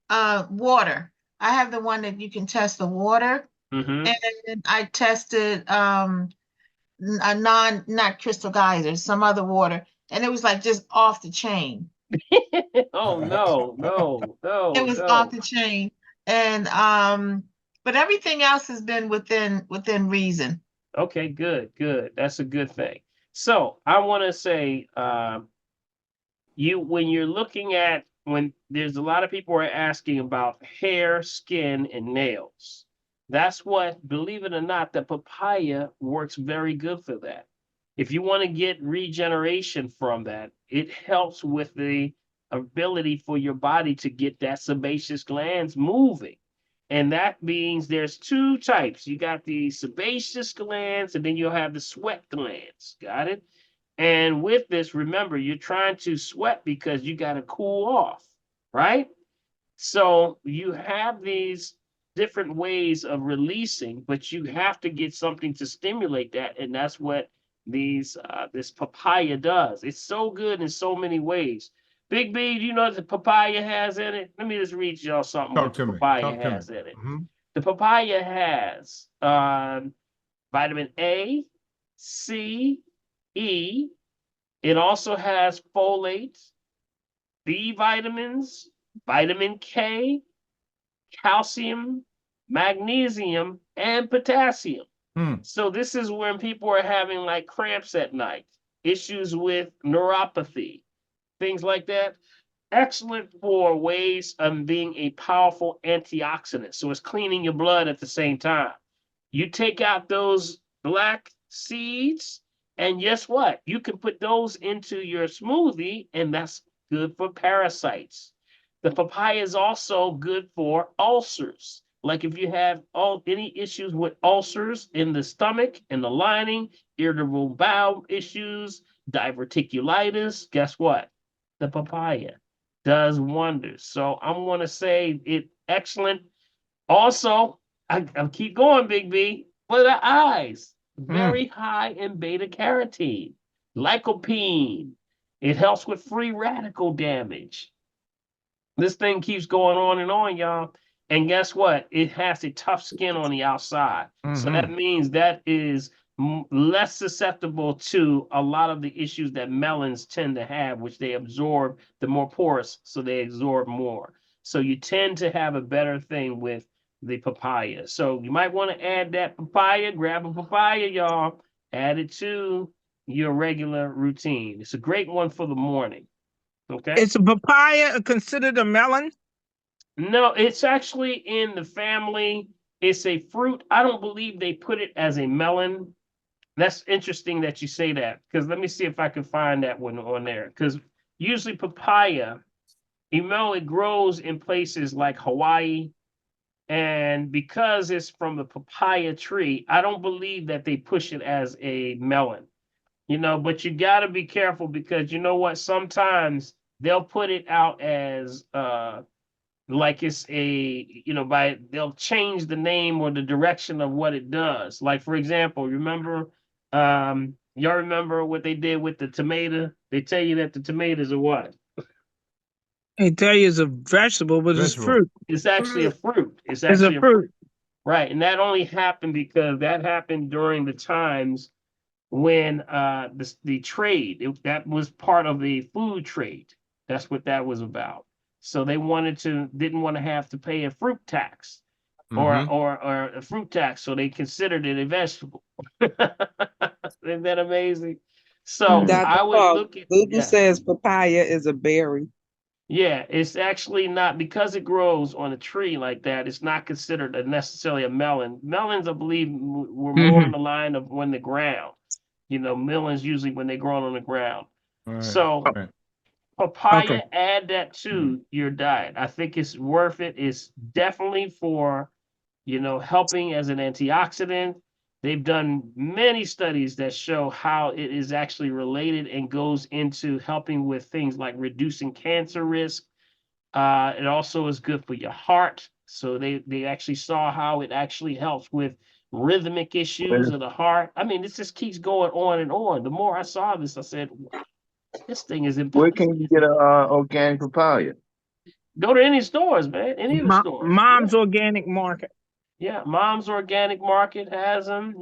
water, I have the one that you can test the water, and I tested a not Crystal Geyser, some other water, and it was like just off the chain. Oh no. It was off the chain, and but everything else has been within reason. Okay, good. That's a good thing. So I want to say, when you're looking at when there's a lot of people are asking about hair, skin, and nails. That's what, believe it or not, the papaya works very good for that. If you want to get regeneration from that, it helps with the ability for your body to get that sebaceous glands moving. And that means there's two types. You got the sebaceous glands, and then you'll have the sweat glands. Got it? And with this, remember, you're trying to sweat because you got to cool off, right? So you have these different ways of releasing, but you have to get something to stimulate that, and that's what this papaya does. It's so good in so many ways. Big B, do you know what the papaya has in it? Let me just read y'all something Talk what the to me. papaya Talk to me. has in it. Mhm. The papaya has vitamin A, C, E. It also has folate, B vitamins, vitamin K, calcium, magnesium, and potassium. So this is when people are having like cramps at night, issues with neuropathy, things like that. Excellent for ways of being a powerful antioxidant. So it's cleaning your blood at the same time. You take out those black seeds, and guess what? You can put those into your smoothie, and that's good for parasites. The papaya is also good for ulcers. Like if you have any issues with ulcers in the stomach and the lining, irritable bowel issues, diverticulitis, guess what? The papaya does wonders. So I'm going to say it excellent. Also, I keep going, Big B, for the eyes. Very high in beta carotene, lycopene. It helps with free radical damage. This thing keeps going on and on, y'all. And guess what? It has a tough skin on the outside. So that means that is less susceptible to a lot of the issues that melons tend to have, which they absorb, the more porous, so they absorb more. So you tend to have a better thing with the papaya. So you might want to add that papaya, grab a papaya, y'all, add it to your regular routine. It's a great one for the morning. Okay. Is a papaya considered a melon? No, it's actually in the family. It's a fruit. I don't believe they put it as a melon. That's interesting that you say that, because let me see if I can find that one on there. Because usually papaya, it grows in places like Hawaii. And because it's from the papaya tree, I don't believe that they push it as a melon. But you got to be careful, because you know what? Sometimes they'll put it out as like it's they'll change the name or the direction of what it does. Like, for example, y'all remember what they did with the tomato? They tell you that the tomatoes are what? They tell you it's a vegetable, but it's fruit. It's actually a fruit. It's It's a actually a fruit. Right. And that only happened because that happened during the times when the trade, that was part of the food trade. That's what that was about. So they didn't want to have to pay a fruit tax or a fruit tax. So they considered it a vegetable. Isn't that amazing? So Dr. I would Paul, look at, Google says papaya is a berry. yeah, it's actually not, because it grows on a tree like that. It's not considered necessarily a melon. Melons, I believe, were more on the line of when the ground. Melons usually when they grow on the ground. So papaya, add that to your diet. I think it's worth it. It's definitely for, helping as an antioxidant. They've done many studies that show how it is actually related and goes into helping with things like reducing cancer risk. It also is good for your heart. So they actually saw how it actually helps with rhythmic issues of the heart. I mean, this just keeps going on and on. The more I saw this, I said, wow, this thing is Where important. can you get a organic papaya? Go to any stores, man. Any of the stores. Mom's Organic Market. Yeah, Mom's Organic Market has them.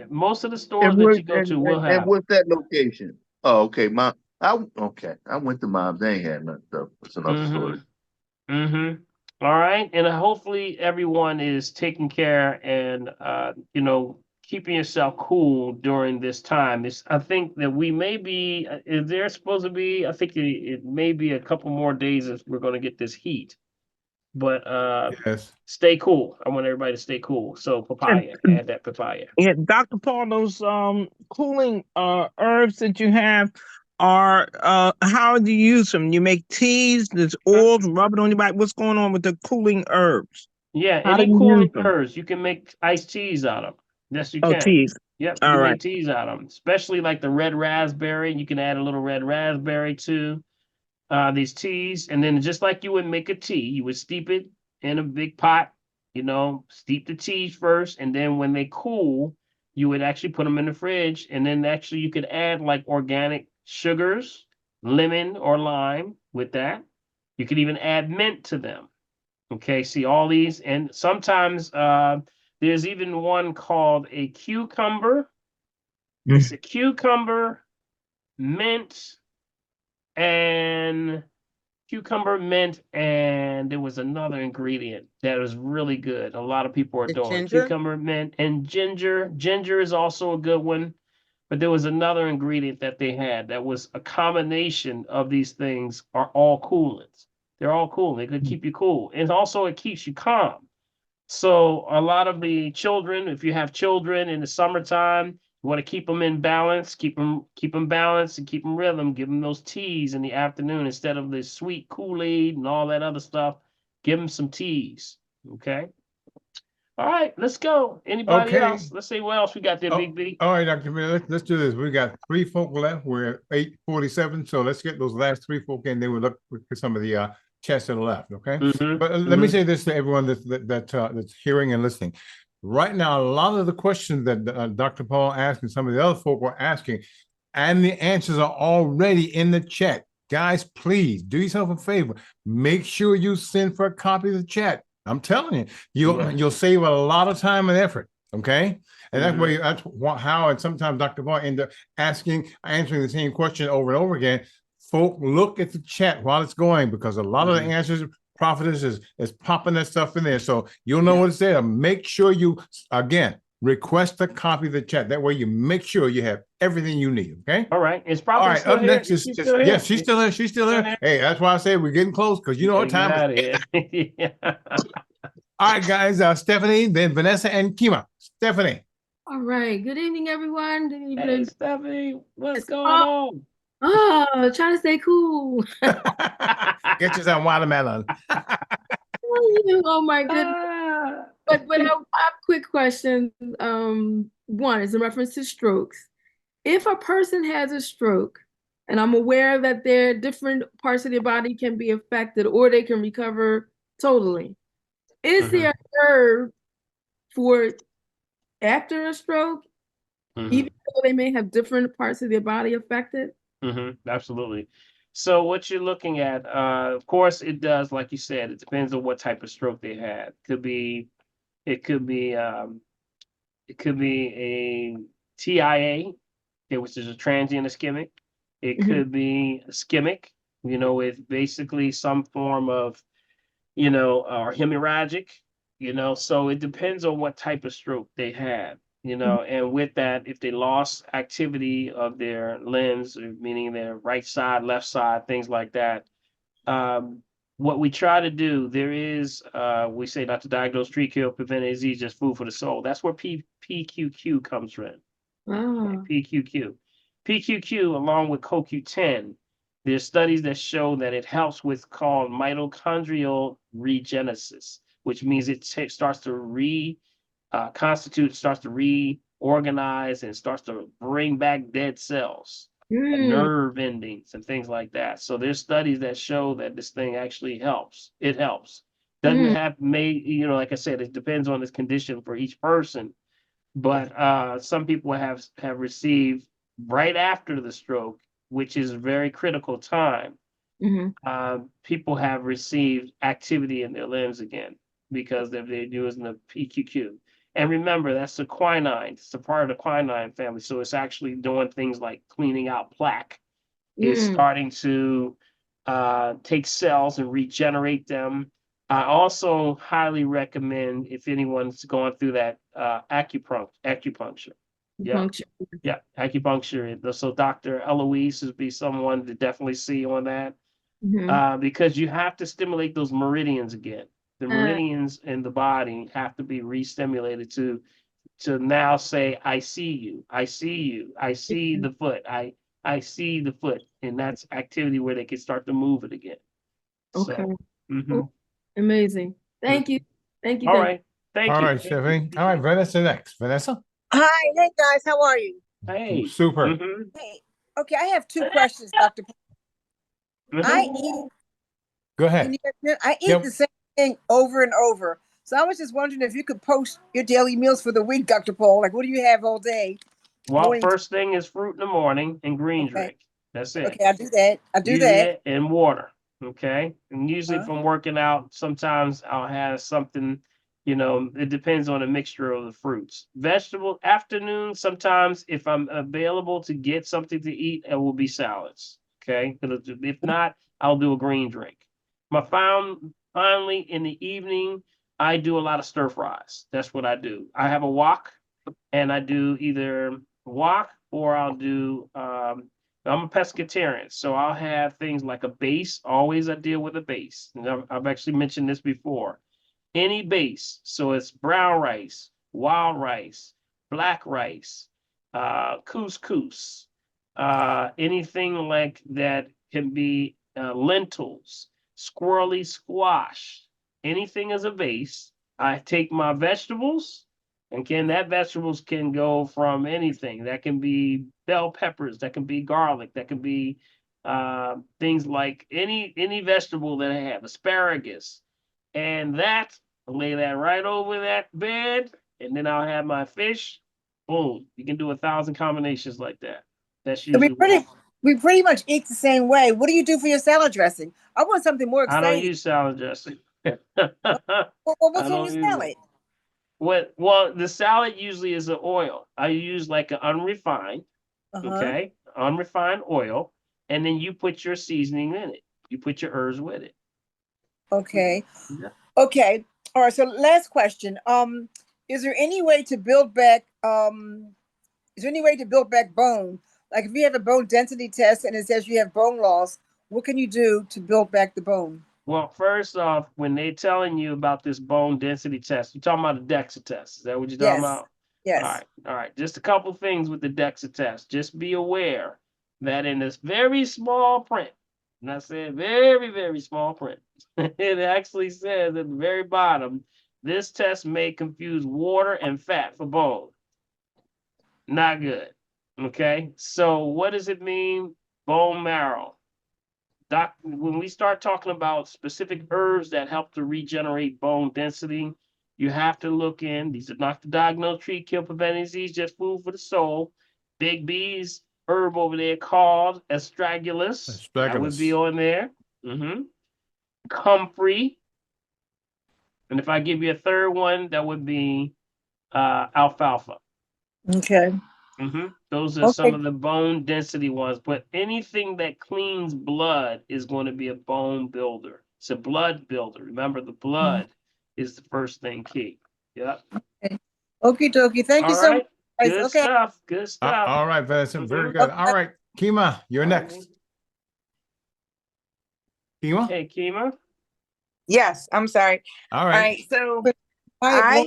Most of the stores that you go to will have. And what's that location? Oh, okay, Mom. I went to Mom's. They ain't had nothing stuff. It's another story. All right, and hopefully everyone is taking care and keeping yourself cool during this time. I think that we may be. Is there supposed to be? I think it may be a couple more days if we're going to get this heat. But Yes. stay cool. I want everybody to stay cool. So papaya, add that papaya. Yeah, Dr. Paul, those cooling herbs that you have are how do you use them? You make teas, there's oils, rub it on your back. What's going on with the cooling herbs? Yeah, How do any you cooling use them? herbs, you can make iced teas out of them. Yes, you Oh, can. teas. Yep, you All can right. make teas out of them, especially like the red raspberry. You can add a little red raspberry to these teas. And then just like you would make a tea, you would steep it in a big pot, steep the teas first. And then when they cool, you would actually put them in the fridge. And then actually you could add like organic sugars, lemon or lime with that. You could even add mint to them. Okay, see all these, and sometimes there's even one called a cucumber. It's a cucumber, mint, and there was another ingredient that was really good. A lot of people are The doing ginger? cucumber, mint, and ginger. Ginger is also a good one, but there was another ingredient that they had that was a combination of these things are all coolants. They're all cool. They could keep you cool. And also it keeps you calm. So a lot of the children, if you have children in the summertime, you want to keep them in balance, keep them balanced and keep them rhythm. Give them those teas in the afternoon instead of the sweet Kool-Aid and all that other stuff. Give them some teas. Okay. All right, let's go. Anybody Okay. else? Let's see what else we got there, Big B. All right, Dr. Miller, let's do this. We got 3 folk left. We're at 8:47. So let's get those last 3 folk in. Then we'll look for some of the chats that are left. Okay. But let me say this to everyone that's hearing and listening. Right now, a lot of the questions that Dr. Paul asked and some of the other folk were asking, and the answers are already in the chat. Guys, please do yourself a favor. Make sure you send for a copy of the chat. I'm telling you, you'll save a lot of time and effort. Okay. And that's how, and sometimes Dr. Paul end up answering the same question over and over again. Folk, look at the chat while it's going, because a lot of the answers, Prophetess is popping that stuff in there. So you'll know what it's there. Make sure you, again, request a copy of the chat. That way you make sure you have everything you need. Okay. All right. Is All Prophetess right. still Up here? next is, She's still here? yes, she's still here. She's still here. Hey, that's why I say we're getting close, because you know what time it is. Yeah. All right, guys. Stephanie, then Vanessa and Kima. Stephanie. All right. Good evening, everyone. Good evening. Hey, Stephanie, what's going on? Oh, trying to stay cool. Get you some watermelon. Oh my goodness. But I have quick questions. One is in reference to strokes. If a person has a stroke, and I'm aware that their different parts of their body can be affected or they can recover totally, is there a herb for after a stroke, even though they may have different parts of their body affected? Absolutely. So what you're looking at, of course, it does, like you said, it depends on what type of stroke they had. It could be a TIA, which is a transient ischemic. It could be ischemic, with basically some form of, or hemorrhagic, so it depends on what type of stroke they had, and with that, if they lost activity of their limbs, meaning their right side, left side, things like that, what we try to do, there is, we say not to diagnose, treat, cure, prevent disease, just food for the soul. That's where PQQ comes from. PQQ. PQQ, along with CoQ10, there's studies that show that it helps with called mitochondrial regenesis, which means it starts to reconstitute, starts to reorganize, and starts to bring back dead cells, nerve endings, and things like that. So there's studies that show that this thing actually helps. It helps. Doesn't have like I said, it depends on this condition for each person. But some people have received right after the stroke, which is a very critical time. People have received activity in their limbs again because they're using the PQQ. And remember, that's the quinine. It's a part of the quinine family. So it's actually doing things like cleaning out plaque. It's starting to take cells and regenerate them. I also highly recommend, if anyone's going through that, acupuncture. Yeah, acupuncture. So Dr. Eloise would be someone to definitely see on that, because you have to stimulate those meridians again. the meridians in the body have to be re-stimulated to now say, I see you, I see you, I see the foot, I see the foot, and that's activity where they can start to move it again. Okay. So, mhm. Amazing. Thank you. Thank you. All Thank right. Thank All you. right, Stephanie. All right, Vanessa next. Vanessa? Hi, hey guys, how are you? Hey. Super. Hey, okay, I have two questions, Dr. I eat, Go can ahead. you guys hear? I eat Yep. the same thing over and over. So I was just wondering if you could post your daily meals for the week, Dr. Paul. Like, what do you have all day? Well, Morning. first thing is fruit in the morning and green Okay. drink. That's it. Okay, I do that. I do Usually that. and water. Okay. And usually Uh-huh. if I'm working out, sometimes I'll have something, it depends on the mixture of the fruits. Vegetable afternoon, sometimes if I'm available to get something to eat, it will be salads. Okay. If not, I'll do a green drink. Finally in the evening, I do a lot of stir fries. That's what I do. I have a wok and I do either wok or I'll do I'm a pescatarian, so I'll have things like a base. Always I deal with a base. And I've actually mentioned this before. Any base, so it's brown rice, wild rice, black rice, couscous, anything like that can be lentils, squirrely squash, anything as a base. I take my vegetables, and that vegetables can go from anything. That can be bell peppers, that can be garlic, that can be things like any vegetable that I have, asparagus, and I'll lay that right over that bed, and then I'll have my fish. Boom! You can do 1,000 combinations like that. That's So usually what we pretty much eat the same way. What do you do for your salad dressing? I want something more I don't exciting. use salad dressing. What's I on don't your use salad? it. Well, the salad usually is an oil. I use like an unrefined, Uh-huh. okay, unrefined oil, and then you put your seasoning in it. You put your herbs with it. Okay. Yeah. Okay. All right. So last question. Is there any way to build back bone? Like if you have a bone density test and it says you have bone loss, what can you do to build back the bone? Well, first off, when they're telling you about this bone density test, you're talking about a DEXA test. Is that what you're talking Yes. about? Yes. All right. Just a couple things with the DEXA test. Just be aware that in this very small print, and I said very, very small print, it actually says at the very bottom, this test may confuse water and fat for bone. Not good. Okay. So what does it mean? Bone marrow. When we start talking about specific herbs that help to regenerate bone density, you have to look in. These are not to diagnose, treat, kill, prevent disease, just food for the soul. Big B's herb over there called astragalus. That would be on there. Comfrey. And if I give you a third one, that would be alfalfa. Okay. Those are some of the bone density ones, but anything that cleans blood is going to be a bone builder. It's a blood builder. Remember, the blood is the first thing key. Yep. Okay. Okie dokie. Thank you All so much. right. guys. Good Okay. stuff. Good stuff. All right, Vanessa. Very good. All right, Kima, you're next. Kima? Hey, Kima. Yes, I'm sorry. All All right. right, so Papaya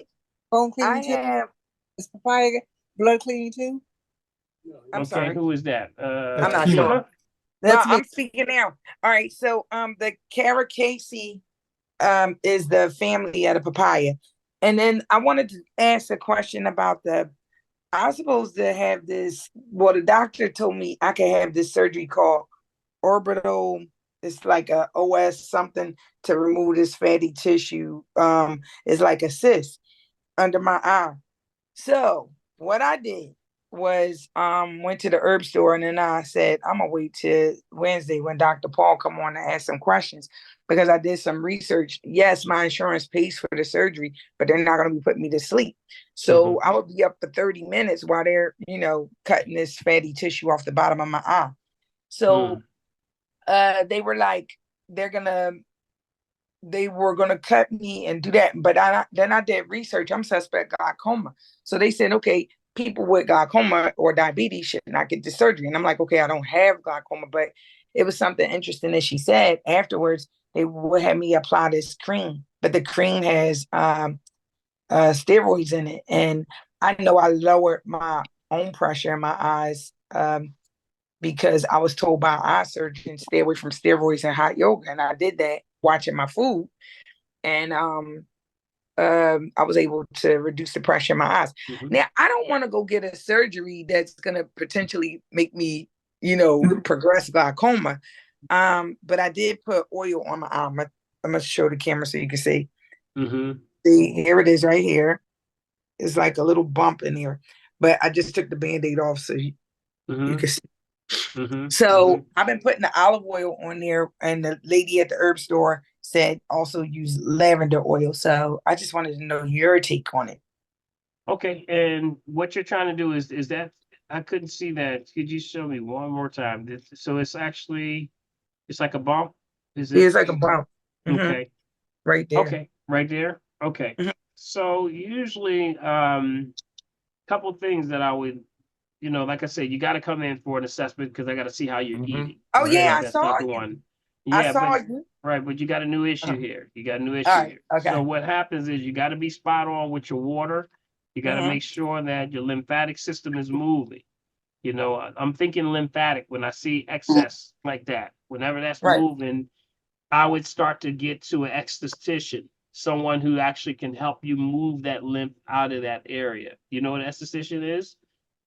bone I cleaning too? have, Is papaya blood cleaning too? I'm Okay, sorry. who is that? I'm not Kima. sure. No, That's me. I'm speaking now. All right, so the Caracaceae is the family of the papaya. And then I wanted to ask a question about I was supposed to have this, well, the doctor told me I could have this surgery called orbital, it's like a OS something to remove this fatty tissue. It's like a cyst under my eye. So what I did was went to the herb store and then I said, I'm gonna wait till Wednesday when Dr. Paul come on and ask some questions because I did some research. Yes, my insurance pays for the surgery, but they're not gonna be putting me to sleep. So I would be up for 30 minutes while they're, cutting this fatty tissue off the bottom of my eye. So they were like, they were gonna cut me and do that. But then I did research. I'm suspect glaucoma. So they said, okay, people with glaucoma or diabetes should not get the surgery. And I'm like, okay, I don't have glaucoma, but it was something interesting that she said afterwards. They would have me apply this cream but the cream has steroids in it. And I know I lowered my own pressure in my eyes because I was told by an eye surgeon stay away from steroids and hot yoga, and I did that watching my food, and I was able to reduce the pressure in my eyes. Now I don't want to go get a surgery that's going to potentially make me, progress glaucoma. But I did put oil on my arm. I'm gonna show the camera so you can see. See, here it is right here. It's like a little bump in here, but I just took the Band-Aid off so you can see. So I've been putting the olive oil on there, and the lady at the herb store said also use lavender oil. So I just wanted to know your take on it. Okay, and what you're trying to do is that I couldn't see that. Could you show me one more time? So it's actually it's like a bump. Is it? It's like a bump. Okay. Right there. Okay, right there. Okay. So usually, couple things that I would, like I said, you got to come in for an assessment because I got to see how you're eating. Oh right? yeah, I That's saw number you. one. I Yeah, saw but you. right, but you got a new issue here. You got a new issue All right, here. okay. So what happens is you got to be spot on with your water. You got to make sure that your lymphatic system is moving. I'm thinking lymphatic when I see excess like that. Whenever that's moving, I would start to get to an esthetician, someone who actually can help you move that lymph out of that area. You know what an esthetician is?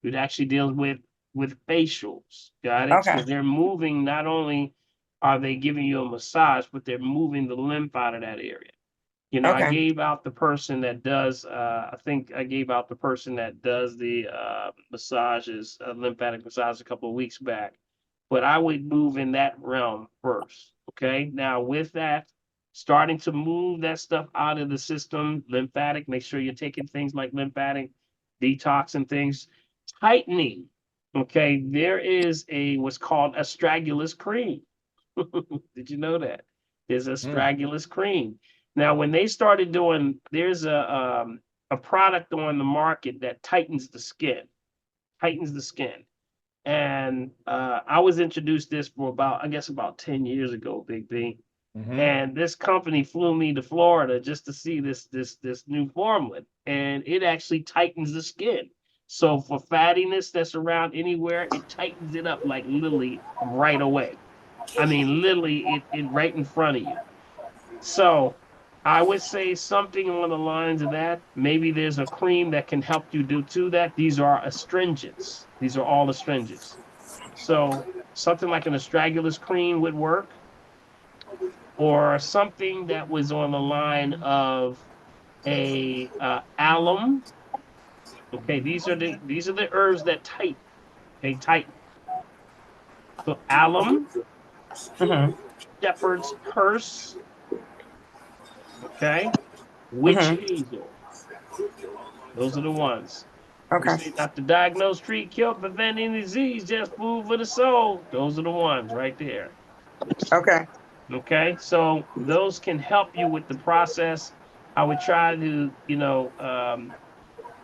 It actually deals with facials. Got it? Okay. So they're moving, not only are they giving you a massage, but they're moving the lymph out of that area. I gave out the person that does, I think I gave out the person that does the massages, lymphatic massage a couple of weeks back. But I would move in that realm first. Okay. Now, with that, starting to move that stuff out of the system, lymphatic, make sure you're taking things like lymphatic detox and things, tightening. Okay. There is what's called astragalus cream. Did you know that? There's astragalus cream. Now, when they started doing, there's a product on the market that tightens the skin, And I was introduced this for about 10 years ago, Big B. And this company flew me to Florida just to see this new formula, and it actually tightens the skin. So for fattiness that's around anywhere, it tightens it up like literally right away. I mean, literally it right in front of you. So I would say something along the lines of that. Maybe there's a cream that can help you do that. These are astringents. These are all astringents. So something like an astragalus cream would work, or something that was on the line of a alum. Okay, these are the herbs that tighten. Okay, tighten. So alum, shepherd's purse. Okay, witch hazel. Those are the ones. We say not to diagnose, treat, cure, prevent any disease, just food for the soul. Those are the ones right there. Okay. Okay, so those can help you with the process. I would try to,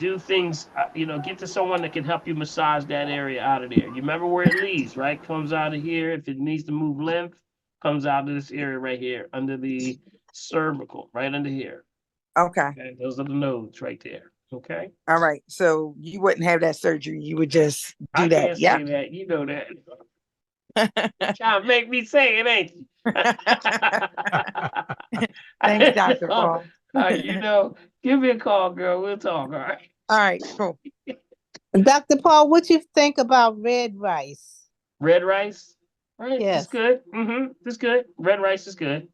do things, get to someone that can help you massage that area out of there. You remember where it leads, right? Comes out of here. If it needs to move lymph, comes out of this area right here, under the cervical, right under here. Okay. Those are the nodes right there. Okay. All right. So you wouldn't have that surgery. You would just do I that. can't say that. You know that. Trying to make me say it, ain't you? Thanks, Dr. Paul. Give me a call, girl. We'll talk. All right. All right, cool. Dr. Paul, what you think about red rice? Red rice? Right. Yes. It's good. It's good. Red rice is good.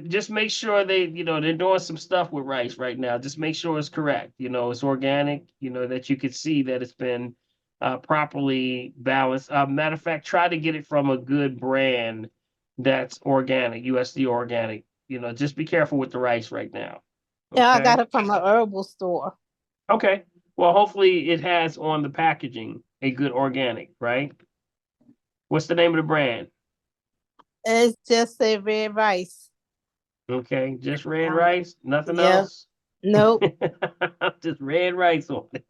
Just make sure they're doing some stuff with rice right now. Just make sure it's correct. It's organic, that you could see that it's been properly balanced. Matter of fact, try to get it from a good brand that's organic, USD organic. Just be careful with the rice right now. Okay? Yeah, I got it from an herbal store. Okay. Well, hopefully it has on the packaging a good organic, right? What's the name of the brand? It's just a red rice. Okay, just red rice, nothing else? Nope. Just red rice on it.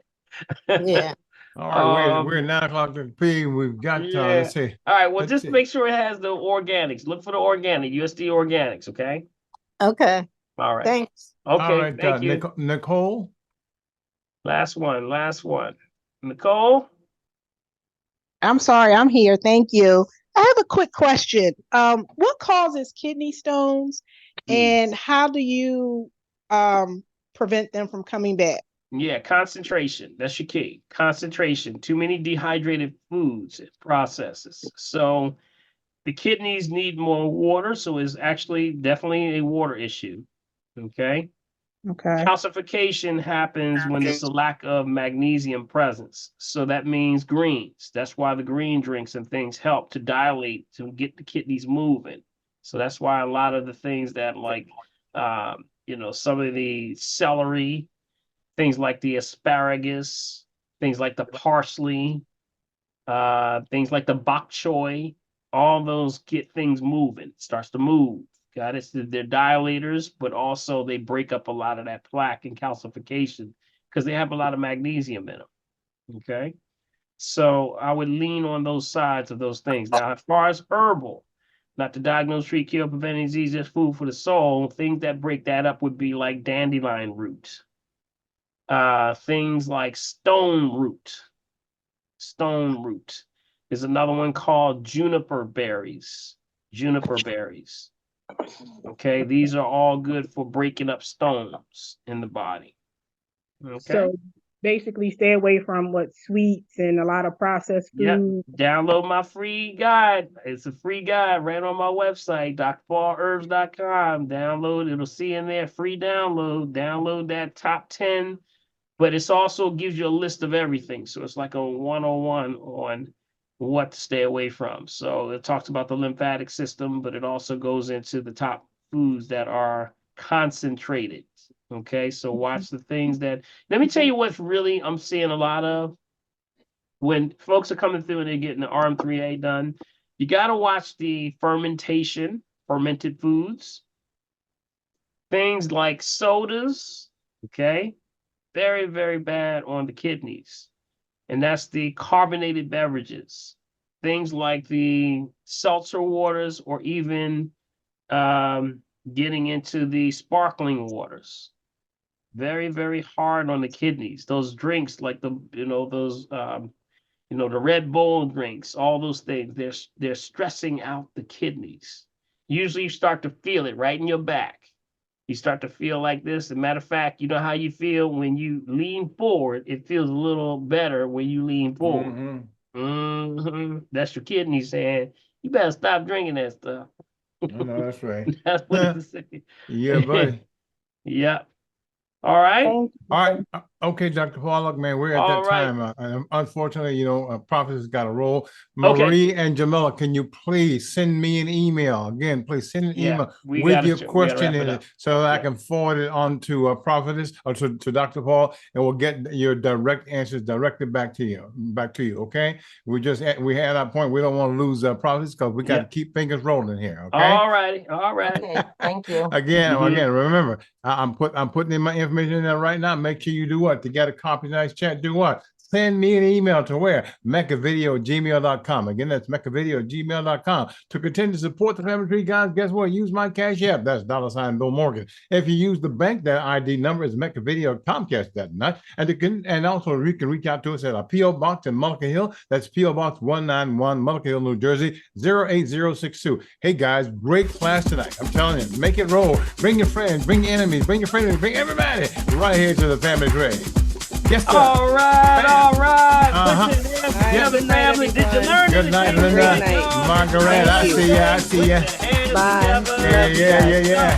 Yeah. All right, we're at 9 o'clock to P. We've got let's see. All right, well, just make sure it has the organics. Look for the organic, USD organics, okay? Okay. All right. Thanks. Okay. All right, Thank you. Nicole. Last one. Nicole. I'm sorry, I'm here. Thank you. I have a quick question. What causes kidney stones, and how do you prevent them from coming back? Yeah, concentration. That's your key. Concentration. Too many dehydrated foods and processes. So the kidneys need more water, so it's actually definitely a water issue. Okay. Okay. Calcification happens when there's a lack of magnesium presence. So that means greens. That's why the green drinks and things help to dilate to get the kidneys moving. So that's why a lot of the things that like, some of the celery, things like the asparagus, things like the parsley, things like the bok choy, all those get things moving, starts to move. Got it? So they're dilators, but also they break up a lot of that plaque and calcification because they have a lot of magnesium in them. Okay. So I would lean on those sides of those things. Now, as far as herbal, not to diagnose, treat, cure, prevent any disease, just food for the soul, things that break that up would be like dandelion root, things like stone root. Stone root. There's another one called juniper berries. Okay, these are all good for breaking up stones in the body. Okay. So basically stay away from what sweets and a lot of processed food. Yep. Download my free guide. It's a free guide right on my website, drpaulherbs.com. Download, it'll see in there, free download. Download that top 10, but it's also gives you a list of everything. So it's like a 101 on what to stay away from. So it talks about the lymphatic system, but it also goes into the top foods that are concentrated. Okay, so watch the things that, let me tell you what's really I'm seeing a lot of when folks are coming through and they're getting the RM3A done. You got to watch the fermented foods, things like sodas. Okay, very, very bad on the kidneys. And that's the carbonated beverages, things like the seltzer waters, or even getting into the sparkling waters. Very, very hard on the kidneys. Those drinks like the Red Bull drinks, all those things, they're stressing out the kidneys. Usually you start to feel it right in your back. You start to feel like this. As a matter of fact, you know how you feel when you lean forward. It feels a little better when you lean forward. That's your kidney saying, you better stop drinking that stuff. No, that's right. That's what it's saying. Yeah, buddy. Yep. All right. All right. Okay, Dr. Paul, look, man, we're at All that right. time. Unfortunately, Prophet has got to roll. Okay. Marie and Jamila, can you please send me an email? Again, please send an email with your question in it so that I can forward it on to Prophetess or to Dr. Paul, and we'll get your direct answers directed back to you. Okay. We had our point. We don't want to lose Prophetess because we got to keep fingers rolling here. Okay. All righty. Okay, thank you. Again, remember, I'm putting in my information in there right now. Make sure you do what? To get a copy of tonight's chat, do what? Send me an email to where? mechavideo@gmail.com. Again, that's mechavideo@gmail.com. To continue to support the Family Tree, guys, guess what? Use my Cash App. That's $ Bill Morgan. If you use the bank, that ID number is Mechavideo Comcast that night. And also you can reach out to us at our P.O. Box in Mullica Hill. That's P.O. Box 191, Mullica Hill, New Jersey, 08062. Hey, guys, great class tonight. I'm telling you, make it roll. Bring your friends, bring your enemies, bring your frenemies, bring everybody right here to the Family Tree. Yes, sir. All right. Put your hands together, family. Did you learn Good night, Linda. Margaret, I see ya. Bye. Yeah.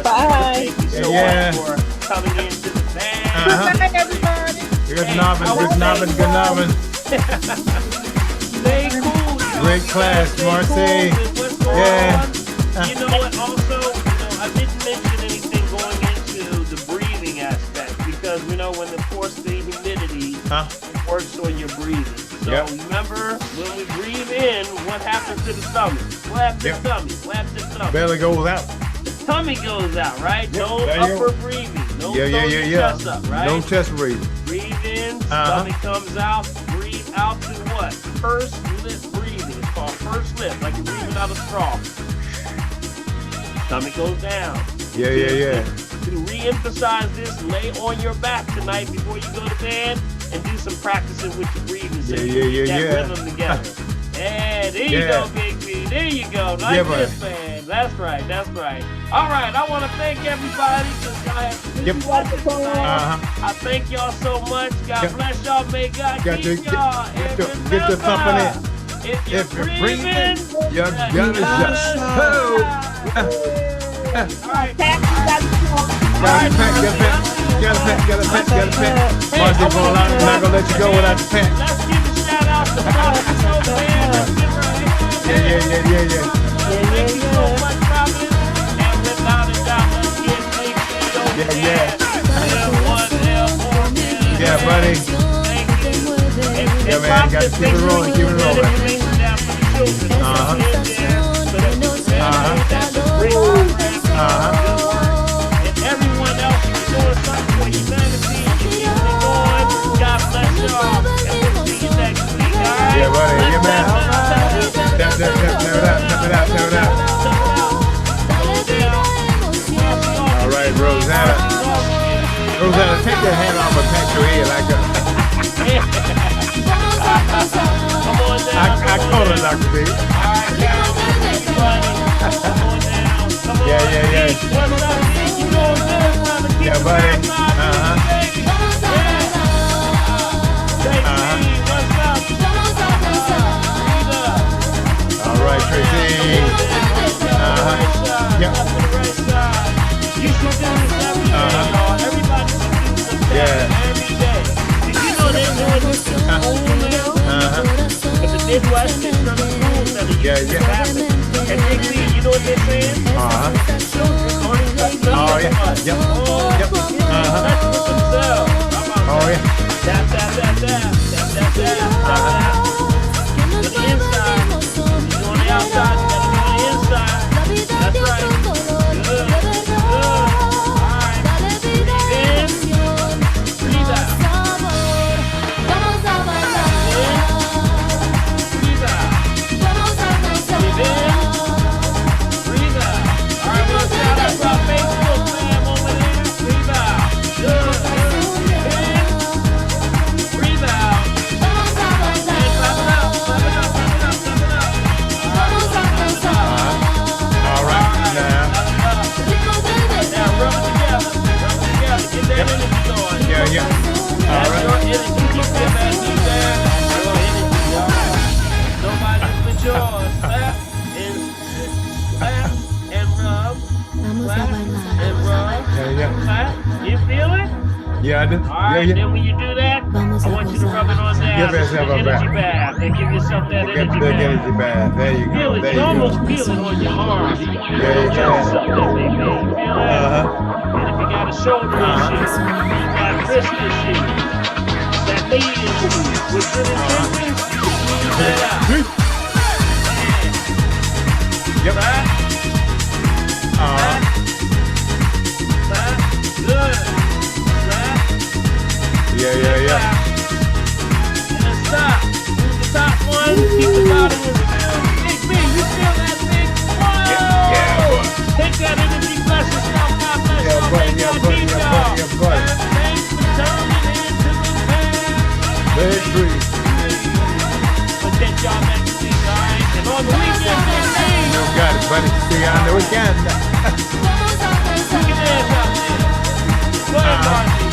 Bye. Thank you so much for coming into the band. Good night, everybody. Good nobbing. Stay cool. Great class, Marcy. Yeah. You know what? Also, I didn't mention anything going into the breathing aspect because when the force the humidity works on your breathing. So remember, when we breathe in, what happens to the stomach? What happens to the stomach? Belly goes out. Tummy goes out, right? No upper breathing. No chest up, right? No chest breathing. Breathe in, stomach comes out. Breathe out to what? Pursed lip breathing. It's called pursed lip, like you're breathing out a straw. stomach goes down. Yeah. To re-emphasize this, lay on your back tonight before you go to bed and do some practicing with your breathing so you can get that rhythm together. Yeah, there you go, Big B. There you go. Like this, man. That's right. All right, I want to thank everybody because y'all have been watching tonight. I thank y'all so much. God bless y'all. May God keep y'all. Get the thumping in. If you're breathing, you gotta show. All right. Gotta pet. Marcy going out. I'm not gonna let you go without the pet. Let's give a shout out to Providence over there. Yeah. Thank you so much, Providence. And without a doubt, let's get Big B over there. Yeah, buddy. Thank you. Yeah, man, gotta keep it rolling. And everyone else is doing something for humanity. Keep it going. God bless y'all. And we'll see you next week. All right? Yeah, buddy. Yeah, man. Tap it out. All right, Rosanna, take your hand off and pat your head like that. I call her Dr. B. Yeah. Yeah, buddy. All right, Tracy. Yep. You should do this every day, y'all. Everybody should do some every day. Did you know they're doing this in school now? But the Midwest is from school that it used to happen. And Big B, you know what they're saying? Children aren't touching Oh, yeah. Yep. touch with themselves. Oh, yeah. Tap. To the inside. You're on the outside, you gotta go on the inside. That's right. Good. Alright. Breathe in. Breathe out. Breathe out. Breathe in. Breathe out. Alright, we'll shout out to our Facebook fam over there. Breathe out. Good. Breathe in. Breathe out. And clap it out. All right, now. Now rub it together. Get that energy going. Yeah. That's your energy. Keep that energy there. Your energy, all right. Nobody but yours. Clap and rub. Clap and rub. Yeah. Clap. You feel it? Yeah, I do. All right. Then when you do that, I want you to rub it on down. Give yourself a energy bath. bath. And give yourself that Get energy big bath. energy bath. There you Feel go. it. There You you almost go. feel it on your arms. You Yeah, feel yeah. yourself that way, man. You feel it? And if you got a shoulder issue, you got wrist issue, that knee issue, with good intentions, clean that out. Yep. Clap. Good. Clap. Yeah. And then stop. Move the top one, keep the bottom one still. Big B, you feel that thing? Whoa! Take that energy, bless yourself, God bless y'all. May God keep y'all. Yeah, buddy. Thanks for turning into the past. Big breathe. We'll catch y'all next week, all right? And on the weekend, Big B, You got it, buddy. See you on the weekend. you can dance out there. Go ahead, Marcy.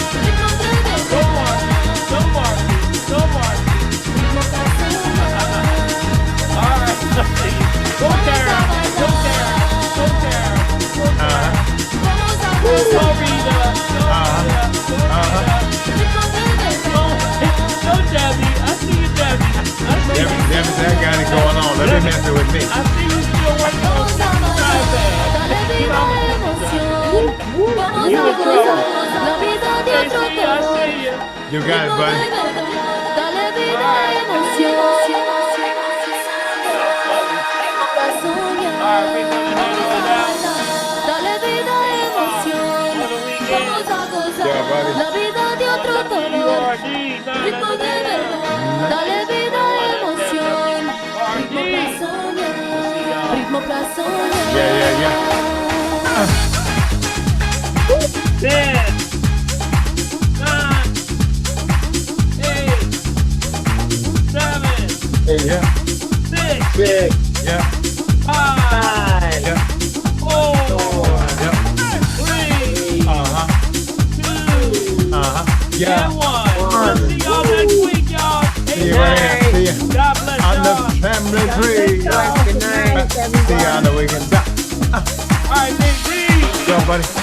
Go, Marcy. All right. Go, Tara. Go, Rita. Go, Debbie. I see you, Debbie. Debbie's that got it going on. Let me mess it with me. I see you still working on the iPad. You in trouble. JC, I see you. You got it, buddy. Yeah, buddy. La vida de otro color, ritmo de verdad, dale vida, emoción, ritmo para soñar, ritmo para soñar. Yeah. 10, 9, 8, 7, Yeah. 6, Yeah. 5, Yeah. 4, Yeah. 3, Uh-huh. 2, Yeah. and 1. We'll see y'all next week, y'all. See you right here. See you. God bless On y'all. the family tree. Good night, See you on the weekend. All right, Big D. Go, buddy.